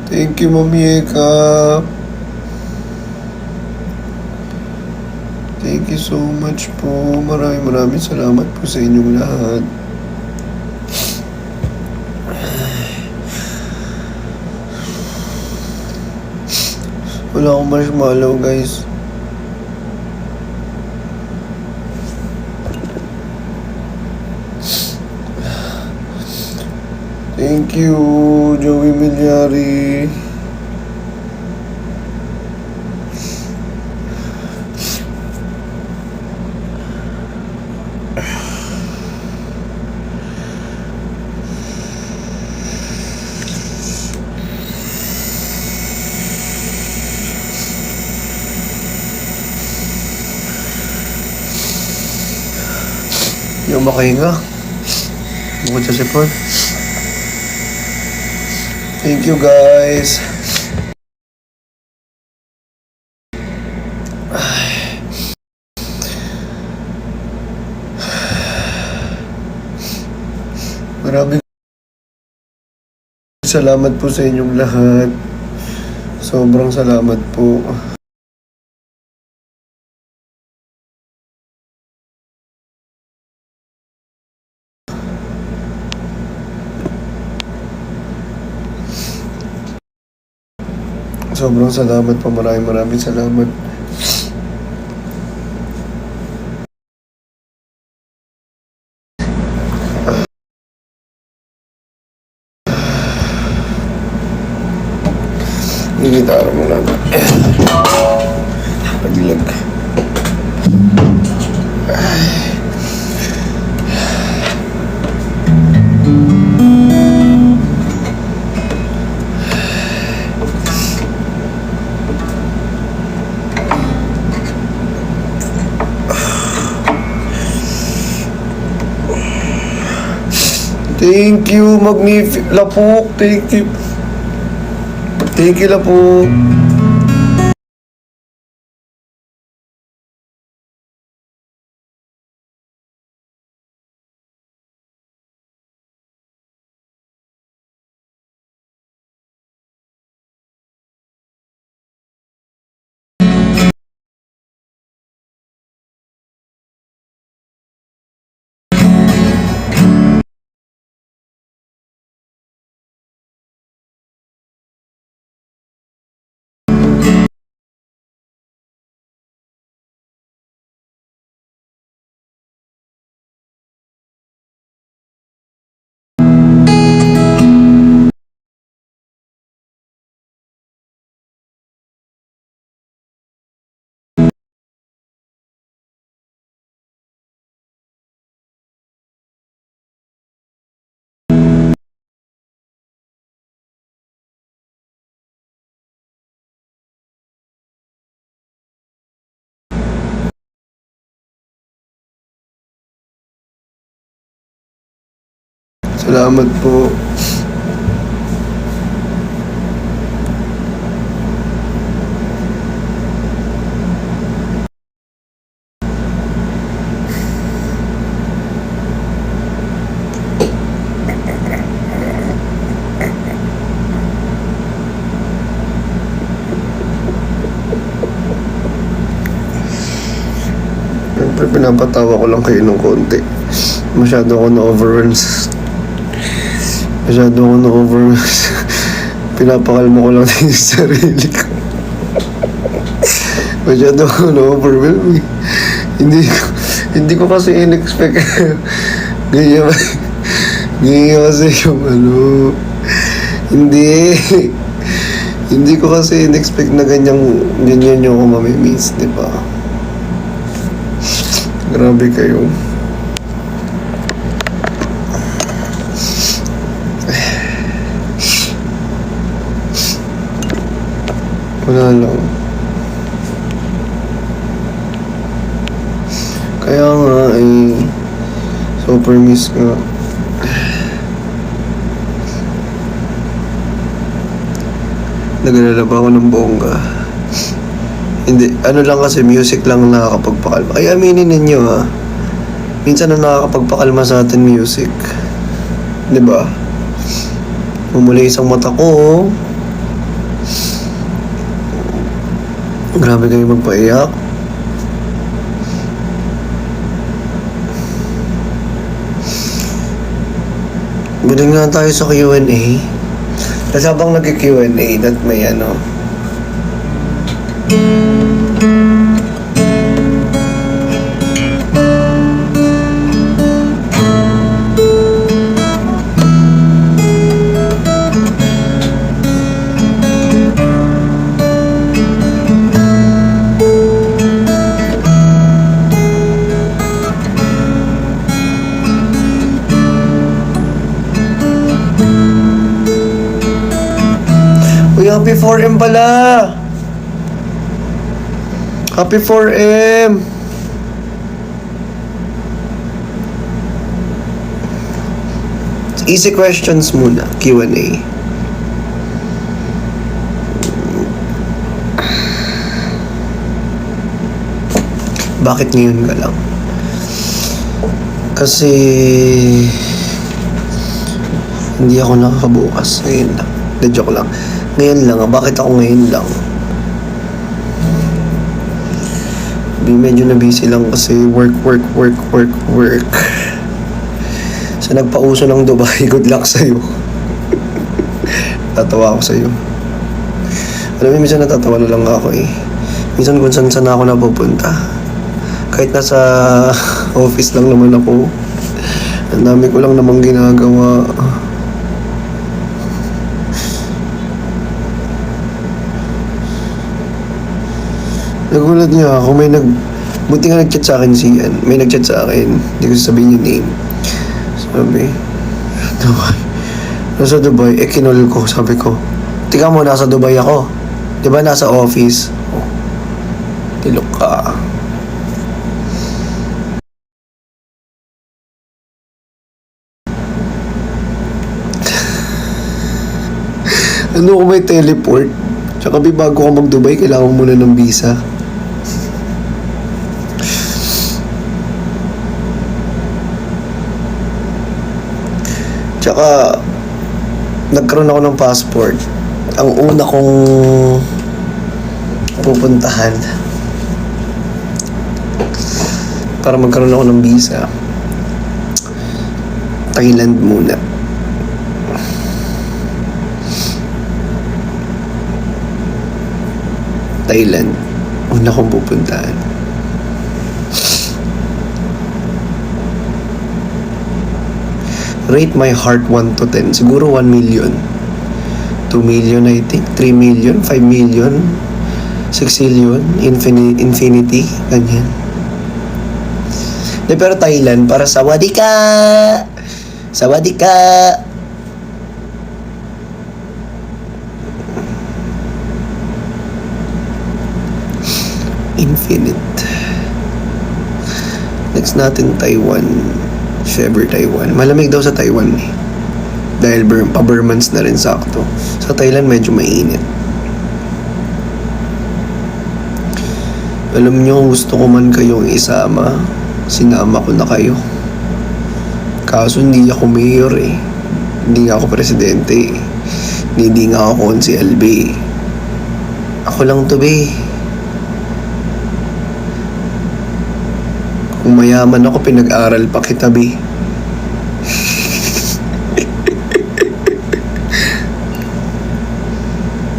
Thank you, Mami Eka. Thank you so much po. Maraming salamat po sa inyong lahat. Wala akong marshmallow, guys. Thank you, Joey Milyari. Yung makahinga. Bukod sa sipon. Thank you, guys. Maraming salamat po sa inyong lahat. Sobrang salamat po. Sobrang salamat po. Maraming salamat. Gitara mo lang. Paglag. Thank you, Lapok. Thank you. Thank you, Lapok. Salamat po. Siyempre, pinapatawa ko lang kayo ng konti. Masyado ako na-overwhelm. Pinapakalma ko lang din yung sarili ko. Masyado ako na-overwhelm. Hindi ko kasi in-expect. Ganyan kasi yung Hindi ko kasi in-expect na ganyan yung ako mamimiss, di ba? Grabe kayo. Wala lang. Kaya nga super miss nga. Naglalaba ako ng bongga. Hindi, lang kasi, music lang nakakapagpakalma. Ay, aminin ninyo ha. Minsan na nakakapagpakalma sa atin music. Diba? Umuli isang mata ko. Grabe kayo magpaiyak. Bili nga tayo sa Q&A. Tapos habang nag-Q&A, that may Uy, happy 4M pala! Happy 4M! Easy questions muna, Q&A. Bakit ngayon ka lang? Kasi hindi ako nakakabukas ngayon lang. De joke lang. Ngayon lang, bakit ako ngayon lang? Medyo na busy lang kasi work. Sa nagpauso ng Dubai, good luck sa'yo. Tatawa ako sa'yo. Alam mo, minsan natatawa na lang ako Minsan kung saan ako napupunta. Kahit nasa office lang naman ako, ang dami ko lang namang ginagawa. Nagulat niya ako, buti nga nag-chat sa akin may nag-chat sa akin, hindi ko sasabihin yung name. Sabi, Dubai. Nasa Dubai, kinol ko, sabi ko, tika mo, nasa Dubai ako. Diba nasa office? Oh, tilok ka. Ano ko may teleport? Tsaka bago ka mag-Dubai, kailangan mo muna ng visa. Tsaka, nagkaroon ako ng passport. Ang una kong pupuntahan para magkaroon ako ng visa, Thailand muna. Thailand. Una kong pupuntahan. Rate my heart 1 to 10. Siguro 1 million. 2 million, I think. 3 million, 5 million, 6 million, infinity. Ganyan. De, pero Thailand, para sawadika! Sawadika! Infinite. Next natin, Taiwan. Syempre, Taiwan. Malamig daw sa Taiwan dahil pa-Burmans na rin sakto. Sa Thailand, medyo mainit. Alam nyo, gusto ko man kayong isama. Sinama ko na kayo. Kaso hindi ako mayor Hindi nga ako presidente Hindi nga ako konsyel Ako lang to Kung mayaman ako, pinag-aral pa kita, be.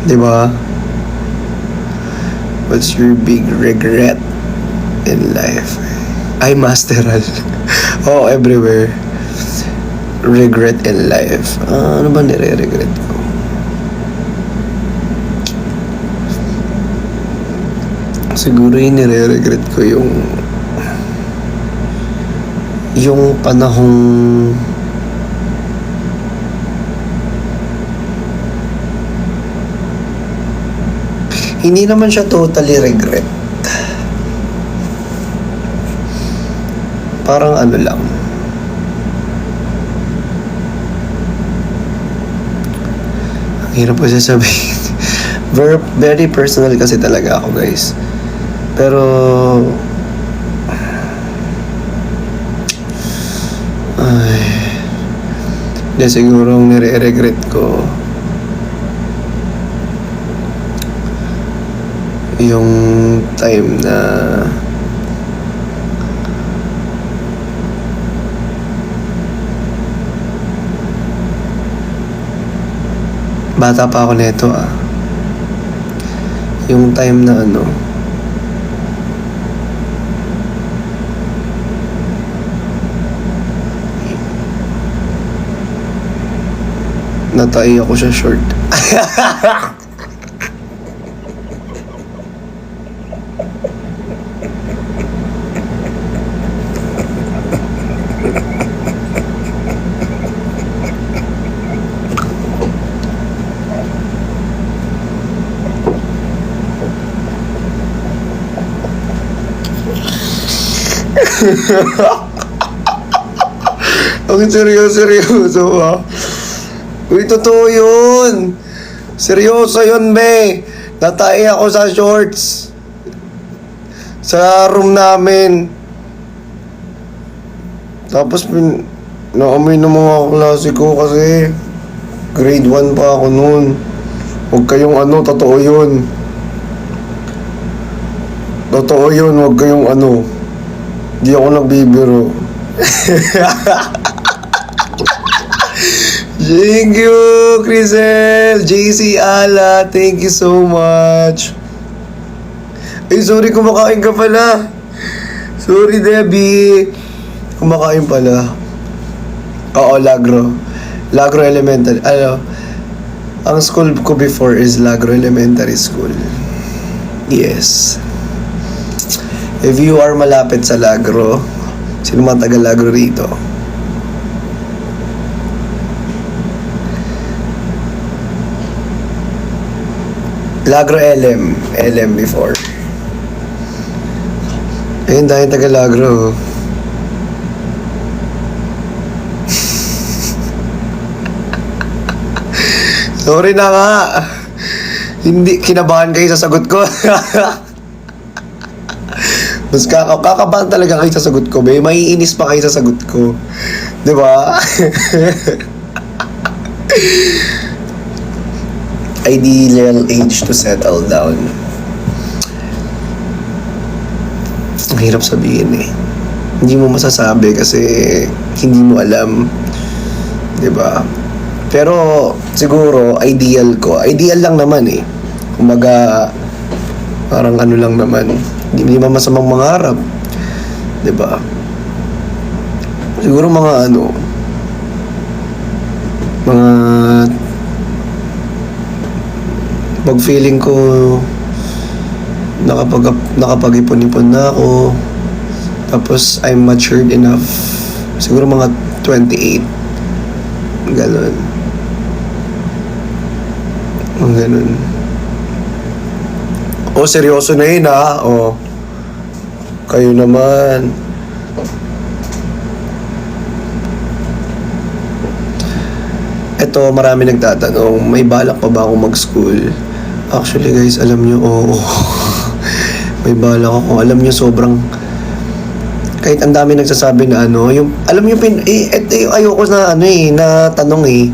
Diba? What's your big regret in life? Ay, masteral. Oh, everywhere. Regret in life. Ano ba nire-regret ko? Siguro yung nire-regret ko yung panahong hindi naman siya totally regret. Parang ano lang. Ang hirap kasi sabihin. Very personal kasi talaga ako, guys. Pero ay, hindi siguro ang nire-regret ko yung time na bata pa ako nito yung time na natay ako sa short. Ang seryoso Uy, totoo yun. Seryoso yun, be. Natay ako sa shorts. Sa room namin. Tapos, naamoy ng mga klase ko kasi grade 1 pa ako noon. Huwag kayong totoo yun. Totoo yun, huwag kayong Di ako nagbibiro. Thank you, Crisel. JC Ala, thank you so much. Ay, sorry, kumakain ka pala. Sorry, Debbie. Kumakain pala. Oo, Lagro. Lagro Elementary. Ang school ko before is Lagro Elementary School. Yes. If you are malapit sa Lagro, sino mga taga Lagro rito? Lagro LM before. Ayun, dahil taga Lagro. Sorry na nga. Hindi, kinabahan kayo sa sagot ko. Mas kakabahan talaga kayo sa sagot ko, be. Maiinis pa kayo sa sagot ko. Diba? Ideal age to settle down. Ang hirap sabihin Hindi mo masasabi kasi hindi mo alam. Diba? Pero siguro ideal lang naman Kumbaga parang lang naman. Hindi man masamang mangarap. Diba? Siguro mga pag feeling ko nakapag-ipon-ipon na ako, tapos I'm matured enough, siguro mga 28, ganun. Seryoso na yun kayo naman. Eto, marami nagtatanong, may balak pa ba akong mag-school? Actually, guys, alam nyo, may balak ako. Alam nyo, sobrang, kahit ang dami nagsasabi na yung, alam nyo, ito yung ayoko na na tanong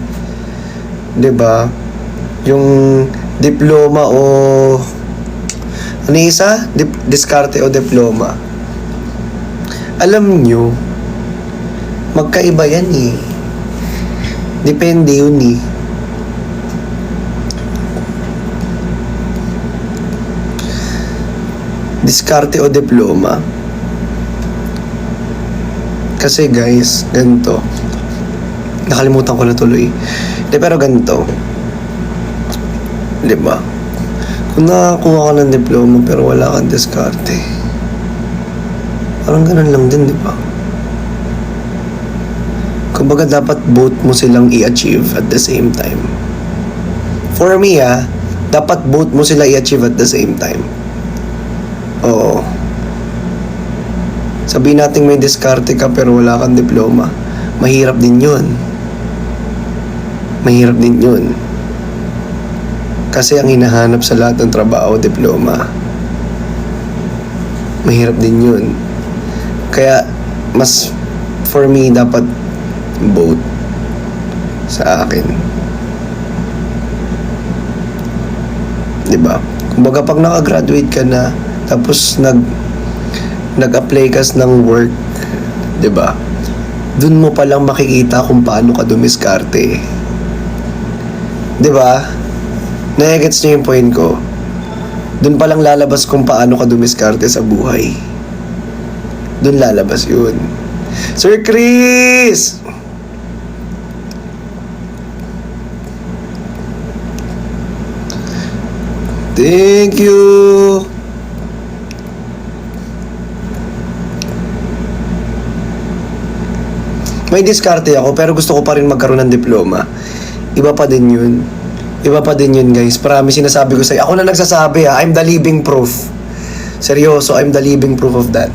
diba? Yung diploma o, diskarte o diploma. Alam nyo, magkaiba yan eh. Depende yun eh. Diskarte o diploma. Kasi guys, ganito. Nakalimutan ko na tuloy. Pero ganito. Diba? Kung nakakuha ka ng diploma pero wala kang diskarte, parang ganun lang din, diba? Kumbaga dapat both mo silang i-achieve at the same time. For me dapat both mo sila i-achieve at the same time. Oo. Sabihin natin may diskarte ka pero wala kang diploma. Mahirap din yun. Mahirap din yun. Kasi ang hinahanap sa lahat ng trabaho, diploma. Mahirap din yun. Kaya, mas, for me, dapat both sa akin. Diba? Kumbaga, pag nakagraduate ka na, tapos nag-apply ka ng work, diba? Dun mo palang makikita kung paano ka dumiskarte. Diba? Nagets niyo yung point ko. Dun palang lalabas kung paano ka dumiskarte sa buhay. Dun lalabas yun. Sir Chris! Thank you! May diskarte ako pero gusto ko pa rin magkaroon ng diploma. Iba pa din yun. Iba pa din yun, guys. Marami sinasabi ko sa'yo. Ako na nagsasabi I'm the living proof. Seryoso, I'm the living proof of that.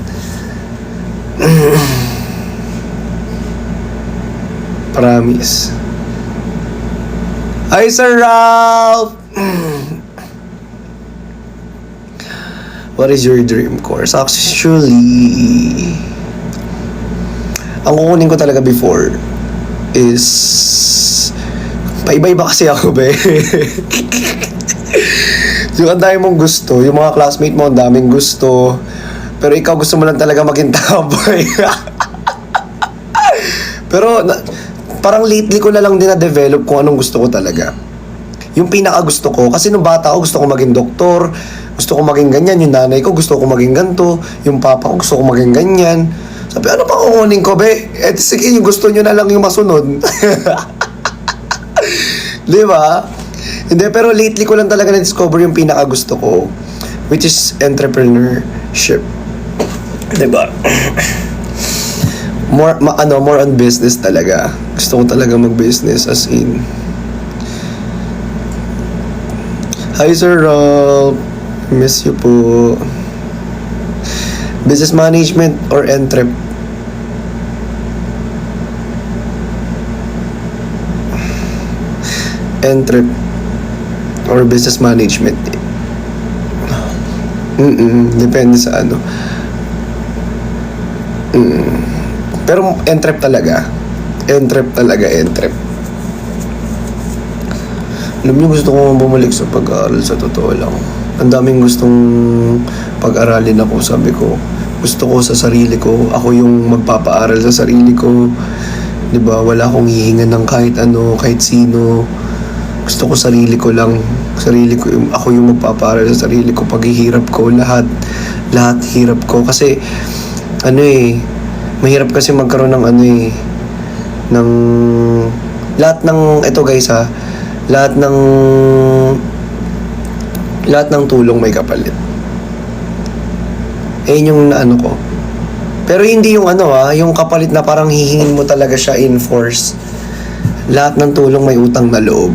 Promise. Hi, Sir Ralph! What is your dream course? Actually, ang kukunin ko talaga before is paiba-iba kasi ako, be. Yung ang dami mong gusto, yung mga classmate mo ang daming gusto, pero ikaw gusto mo lang talaga maging tambay. Pero parang lately ko na lang din na-develop kung anong gusto ko talaga. Yung pinaka gusto ko, kasi nung bata ako gusto ko maging doktor, gusto ko maging ganyan, yung nanay ko gusto ko maging ganto, yung papa ko gusto ko maging ganyan. Sabi, ano pa kukunin ko, be? Eh, sige, yung gusto nyo na lang yung masunod. Di ba? Hindi, pero lately ko lang talaga na-discover yung pinaka gusto ko, which is entrepreneurship. Di ba? More on business talaga. Gusto ko talaga mag-business as in. Hi, Sir Rob. Miss you po. Business management or entrep? Entrep or business management? Depende sa ano. Pero entrep talaga. Entrep. Alam niyo, gusto ko bumalik sa pag-aaral, sa totoo lang. Ang daming gustong pag-aralin ako, sabi ko. Gusto ko sa sarili ko, ako yung magpapaaral sa sarili ko. 'Di ba? Wala akong hihingan ng kahit ano, kahit sino. Gusto ko sarili ko lang. Sarili ko, ako yung magpapaaral sa sarili ko. Paghihirap ko, lahat hirap ko. Kasi, mahirap kasi magkaroon ng ng, lahat ng, ito guys lahat ng tulong may kapalit. Yung ko. Pero hindi yung yung kapalit na parang hihingin mo talaga siya in force. Lahat ng tulong may utang na loob.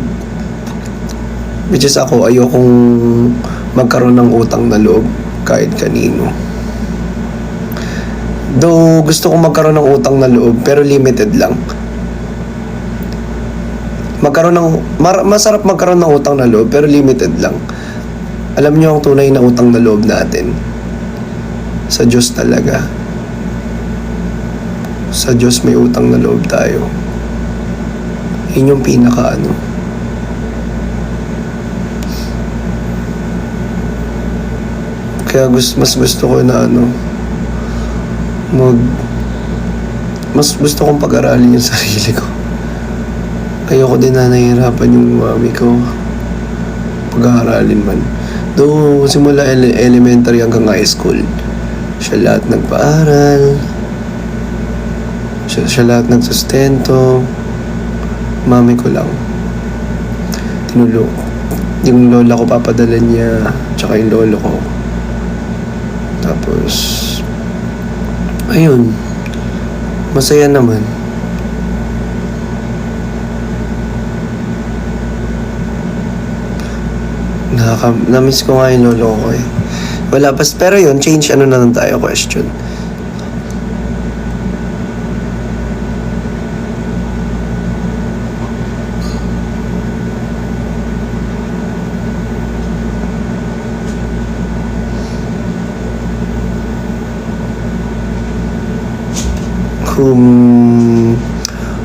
Which is ako, ayokong magkaroon ng utang na loob kahit kanino. Though gusto kong magkaroon ng utang na loob pero limited lang. Masarap magkaroon ng utang na loob pero limited lang. Alam niyo ang tunay na utang na loob natin sa Diyos talaga. Sa Diyos may utang na loob tayo. Yun yung pinaka Kaya mas gusto ko na mag... Mas gusto kong pag-aralin yung sarili ko. Ayoko din na nahihirapan yung mami ko. Pag-aaralin man. Though, simula elementary hanggang high school, siya lahat nagpaaral. Siya lahat nagsustento. Mami ko lang. Tinulog. Yung lola ko papadala niya, tsaka yung lolo ko. Tapos, ayun. Masaya naman. Na-miss ko nga yung lolo ko eh. Wala pa, pero yun, change ano na lang tayo question.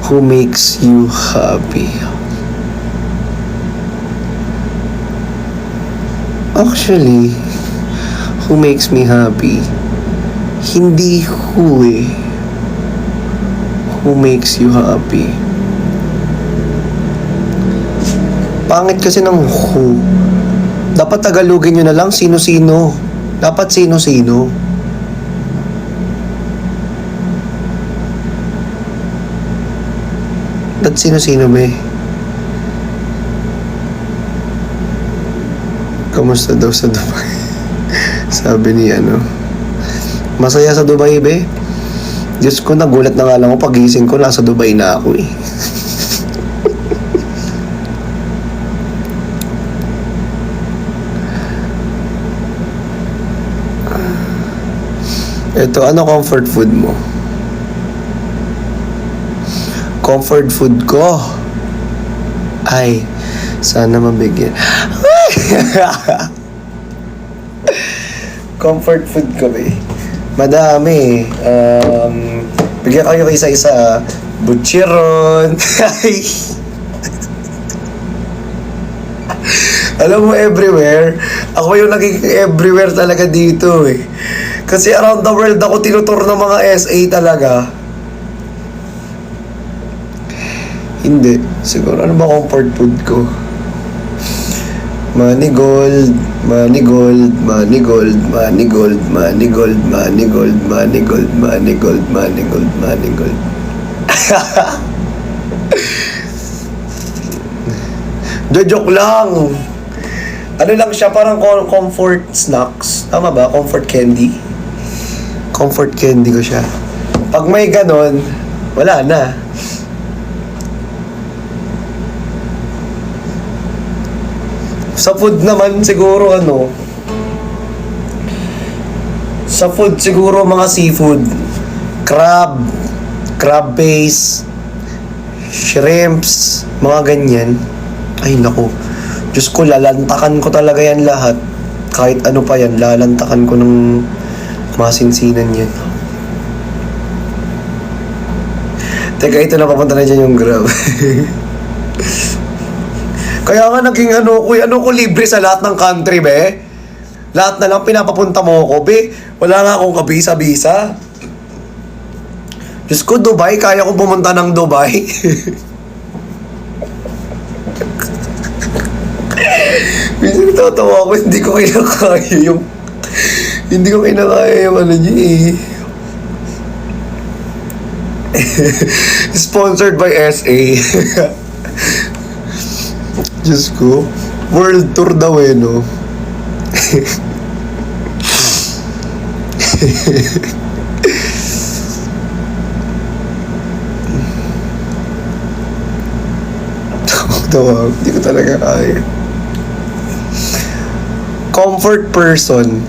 Who makes you happy? Actually, who makes me happy? Hindi who eh. Who makes you happy? Pangit kasi ng who. Dapat tagalogin nyo na lang sino-sino. Dapat sino-sino. Ba't sino-sino ba eh? Kamusta daw sa Dubai? Sabi ni ano. Masaya sa Dubai be? Diyos ko, nagulat na nga lang ako pagising ko, nasa Dubai na ako eh. Ito, ano comfort food mo? Comfort food ko ay sana mabigyan. Comfort food ko eh. Madami. Bigyan kayo isa-isa. Butchiron. Alam mo, everywhere. Ako yung naging everywhere talaga dito eh. Kasi around the world ako tinutur ng mga SA talaga. Hindi. Siguro, ano ba comfort food ko? Money gold, money gold, money gold, money gold, money gold, money gold, money gold, money gold, money gold, money gold. Joke lang. Ano lang siya, parang comfort snacks. Tama ba? Comfort candy. Comfort candy ko siya. Pag may ganon, wala na. Sa food naman siguro ano. Sa food siguro mga seafood. Crab, crab base, shrimps, mga ganyan. Ay naku. Diyos ko, lalantakan ko talaga yan lahat. Kahit ano pa yan, lalantakan ko ng masinsinan yan. Teka, ito na, papunta na dyan yung Grab. Kaya nga naging ano ko libre sa lahat ng country, be. Lahat na lang pinapapunta mo ko, be. Wala nga akong kabisa-bisa. Diyos ko, Dubai, kaya ko pumunta ng Dubai. Minsan natatawa ako, hindi ko kinakaya yung ano niya eh. Sponsored by SA. Diyos ko, world tour daw eh, no? Tawag, hindi ko talaga kaya. Comfort person.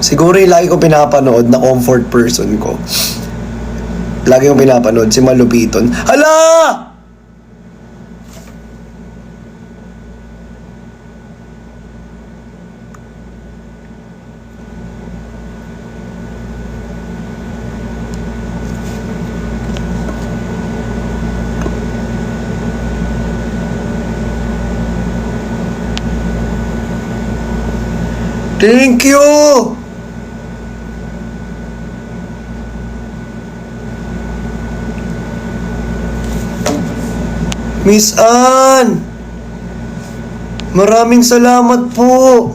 Siguro yung lagi ko pinapanood na comfort person ko. Lagi kong pinapanood, si Malupiton. Hala! Thank you! Miss Ann! Maraming salamat po!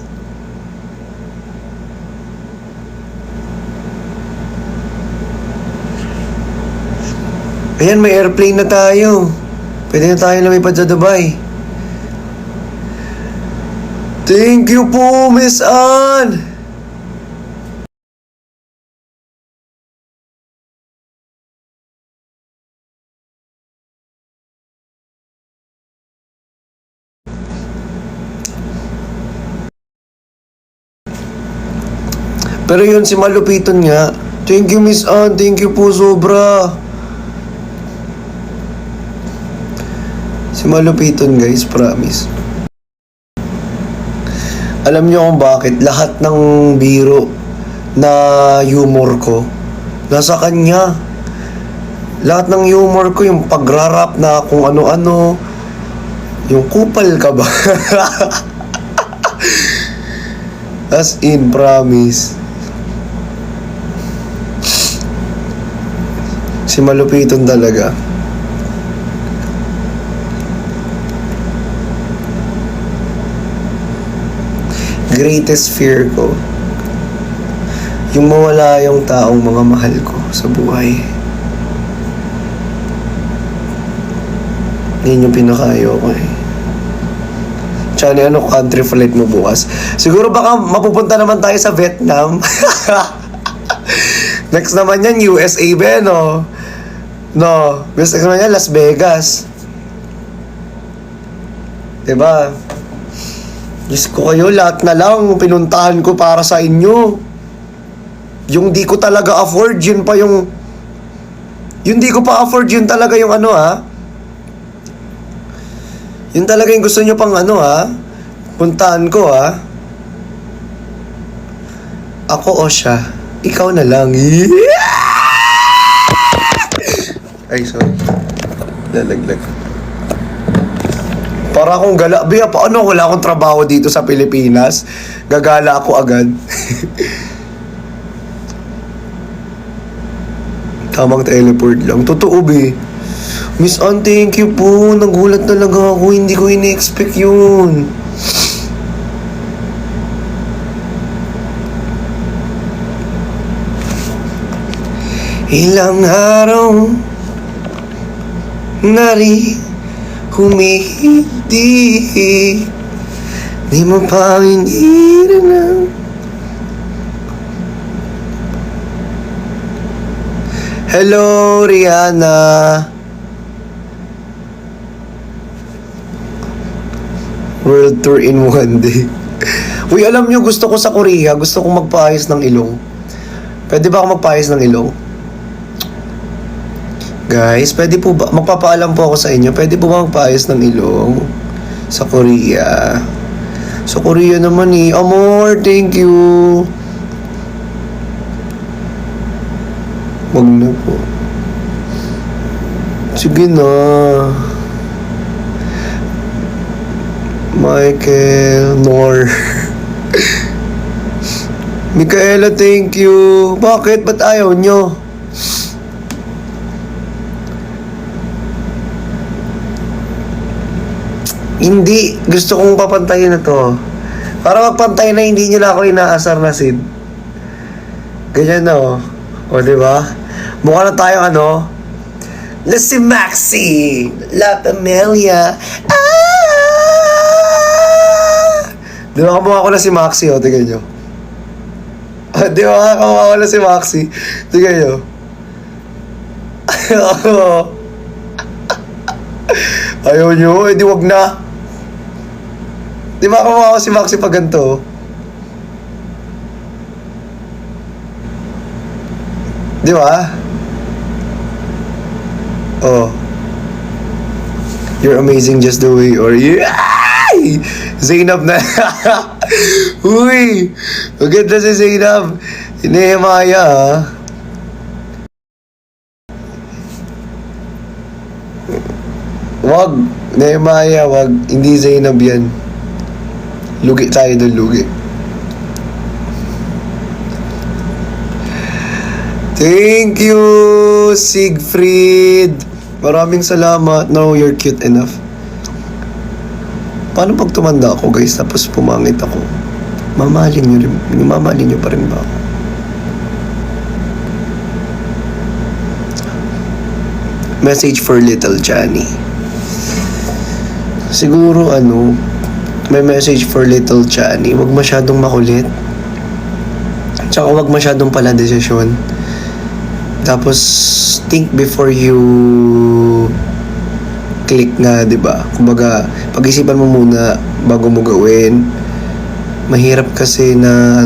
Ayan, may airplane na tayo. Pwede na tayo lumipad sa Dubai. Thank you po, Miss Ann! Pero yun, si Malupiton nga. Thank you, Miss Ann. Thank you po, sobra. Si Malupiton, guys, promise. Alam niyo kung bakit lahat ng biro na humor ko nasa kanya. Lahat ng humor ko, yung pagrarap na kung ano-ano, yung kupal ka ba? As in, promise. Si Malupiton talaga. Greatest fear ko, yung mawala yung taong mga mahal ko sa buhay. Yun yung pinakayo ko eh. Tsaka ano country flight mo bukas? Siguro baka mapupunta naman tayo sa Vietnam. Next naman yan, USA ba, no? No, next naman yan, Las Vegas. Diba? Diyos ko kayo, lahat na lang pinuntahan ko para sa inyo. Yung di ko talaga afford, yun pa yung... Yung di ko pa afford, yun talaga yung ano, ha? Yun talaga yung gusto nyo pang ano, ha? Puntahan ko, ha? Ako o siya? Ikaw na lang. Ay, sorry. Lalaglag. Para akong gala. Biya, paano wala akong trabaho dito sa Pilipinas? Gagala ako agad. Tamang teleport lang. Totoo, be. Miss Ann, thank you po. Nagulat talaga ako. Hindi ko ini-expect yun. Ilang araw nari humihindi, di mo pa hinirang. Hello, Rihanna. World tour in one day. Uy, alam nyo, gusto ko sa Korea, gusto kong magpaayos ng ilong. Pwede ba ako magpaayos ng ilong? Guys, pwede po ba, magpapaalam po ako sa inyo, pwede po ba magpaayos ng ilong sa Korea? Sa Korea naman eh. Amor, thank you. Wag na po. Sige na. Michael, Nor. Micaela, thank you. Bakit? Ba't ayaw nyo? Hindi. Gusto kong papantayin na to. Para magpantay na hindi nyo na ako inaasar na Sid. Ganyan na oh. O, diba? Mukha na tayong ano. Let's si Maxi. La Pamelia. Diba kamukha ko na si Maxi oh. Tignan nyo. Diba kamukha ko na si Maxi. Tignan nyo. Ayaw nyo. Eh di wag na. Di ba kamukha ko si Maxi pag ganito? Di ba? Oh. You're amazing just the way or you. Zainab na. Uy! Maganda si Zainab. Nehemiah ha. Wag. Nehemiah, wag. Hindi Zainab yan. Lugi tayo doon, lugi. Thank you, Siegfried. Maraming salamat. No, you're cute enough. Paano pag tumanda ako, guys, tapos pumangit ako? Mamahalin niyo pa rin ba ako? Message for little Johnny. Siguro may message for little Johnny. Huwag masyadong makulit. Tsaka huwag masyadong pala desisyon. Tapos, think before you click nga, di ba? Kumbaga, pag-isipan mo muna bago mo gawin. Mahirap kasi na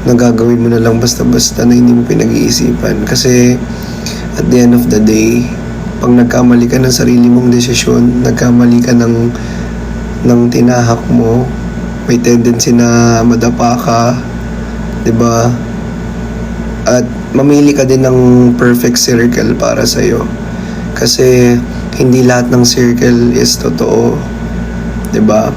gagawin mo na lang basta-basta na hindi mo pinag-iisipan. Kasi, at the end of the day, pag nagkamali ka ng sarili mong desisyon, nagkamali ka ng tinahak mo, may tendency na madapa ka, di ba? At mamili ka din ng perfect circle para sa'yo. Kasi hindi lahat ng circle is totoo. 'Di ba?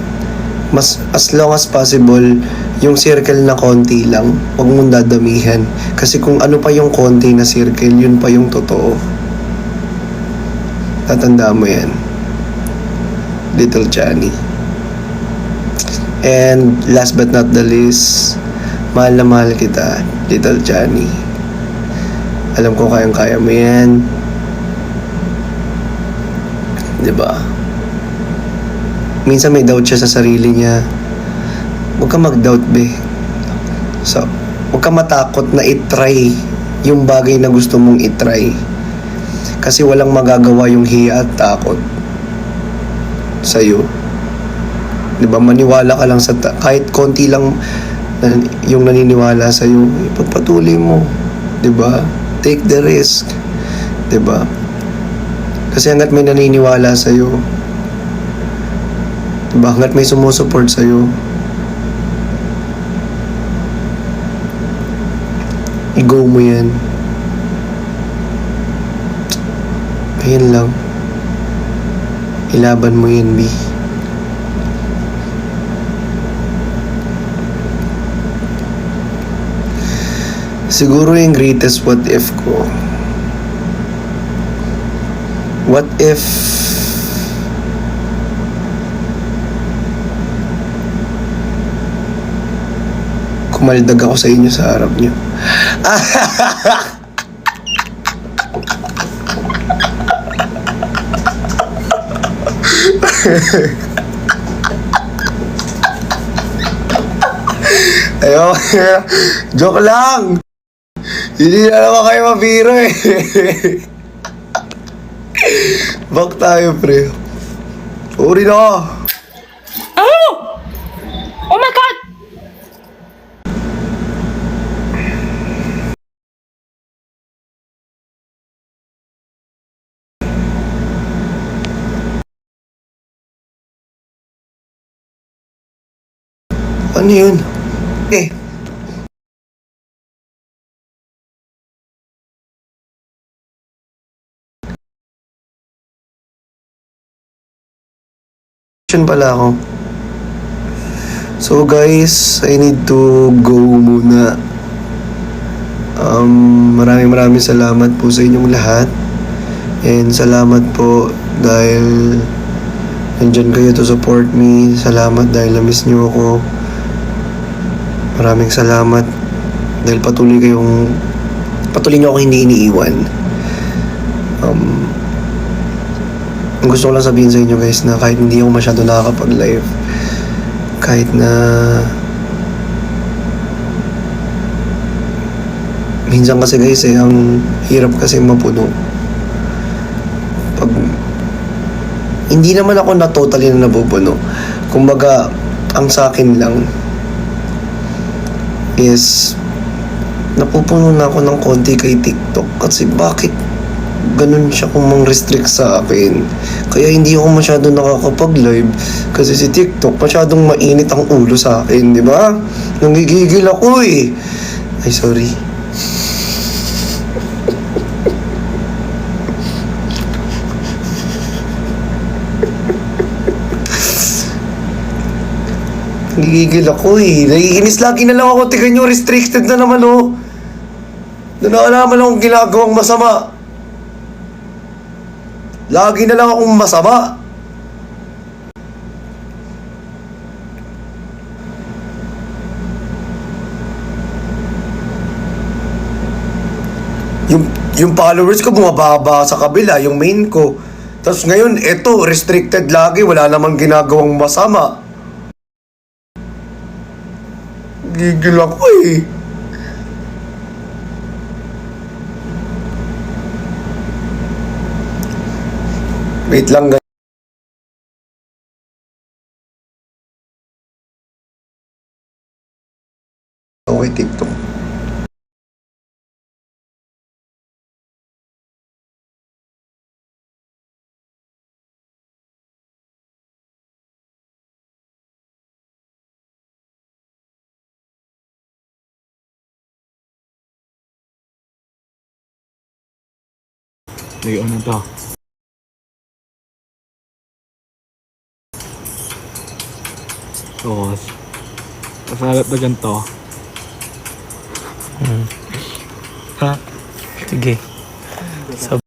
As long as possible, yung circle na konti lang, huwag mong dadamihan. Kasi kung ano pa yung konti na circle, yun pa yung totoo. Tatandaan mo yan. Little Johnny. And last but not the least, mahal na mahal kita, Little Johnny. Alam ko kayang-kaya mo yan. Diba? Minsan may doubt siya sa sarili niya. Huwag ka mag-doubt, be. So, huwag ka matakot na itry yung bagay na gusto mong itry. Kasi walang magagawa yung hiya at takot sa'yo. Diba? Maniwala ka lang kahit konti lang yung naniniwala sa'yo, ipagpatuloy mo. Diba? Take the risk. Diba? Kasi hanggat may naniniwala sa'yo, diba? Hanggat may sumusuport sa'yo, i-go mo yan. Ayan lang. Ilaban mo yan, B. Siguro yung greatest what if ko. What if kumaldag ako sa inyo sa harap niyo? Ayo, joke lang. Hindi na naman kayo mabiro eh. Back tayo, pre. Uri na ako. Oh! Oh my God! Ano yun? Eh. Pala ako. So guys, I need to go muna. Maraming salamat po sa inyong lahat. And salamat po dahil nandyan kayo to support me. Salamat dahil na-miss niyo ako. Maraming salamat dahil patuloy niyo ako hindi iniiwan. Ang gusto ko lang sabihin sa inyo guys na kahit hindi ako masyado nakakapag-live, kahit na minsan kasi guys ang hirap kasi mapuno. Pag hindi naman ako na totally na nabubuno. Kumbaga, ang sa akin lang is napupuno na ako ng konti kay TikTok kasi bakit ganun siya kung mang-restrict sa akin. Kaya hindi ako masyado nakakapag-live kasi si TikTok masyadong mainit ang ulo sa akin, di ba? Nanggigigil ako eh. Ay, sorry. Nanggigigil ako eh. Naiinis lagi na lang ako. Tignan nyo, restricted na naman oh. Na naman akong ginagawang masama. Lagi na lang akong masama. Yung followers ko bumababa sa kabila, yung main ko. Tapos ngayon, eto, restricted lagi, wala namang ginagawang masama. Gigil ako eh. Wait lang, guys. Okay, TikTok. Layo na to. Tapos, kasalat na ganito. Ha? Sige. So,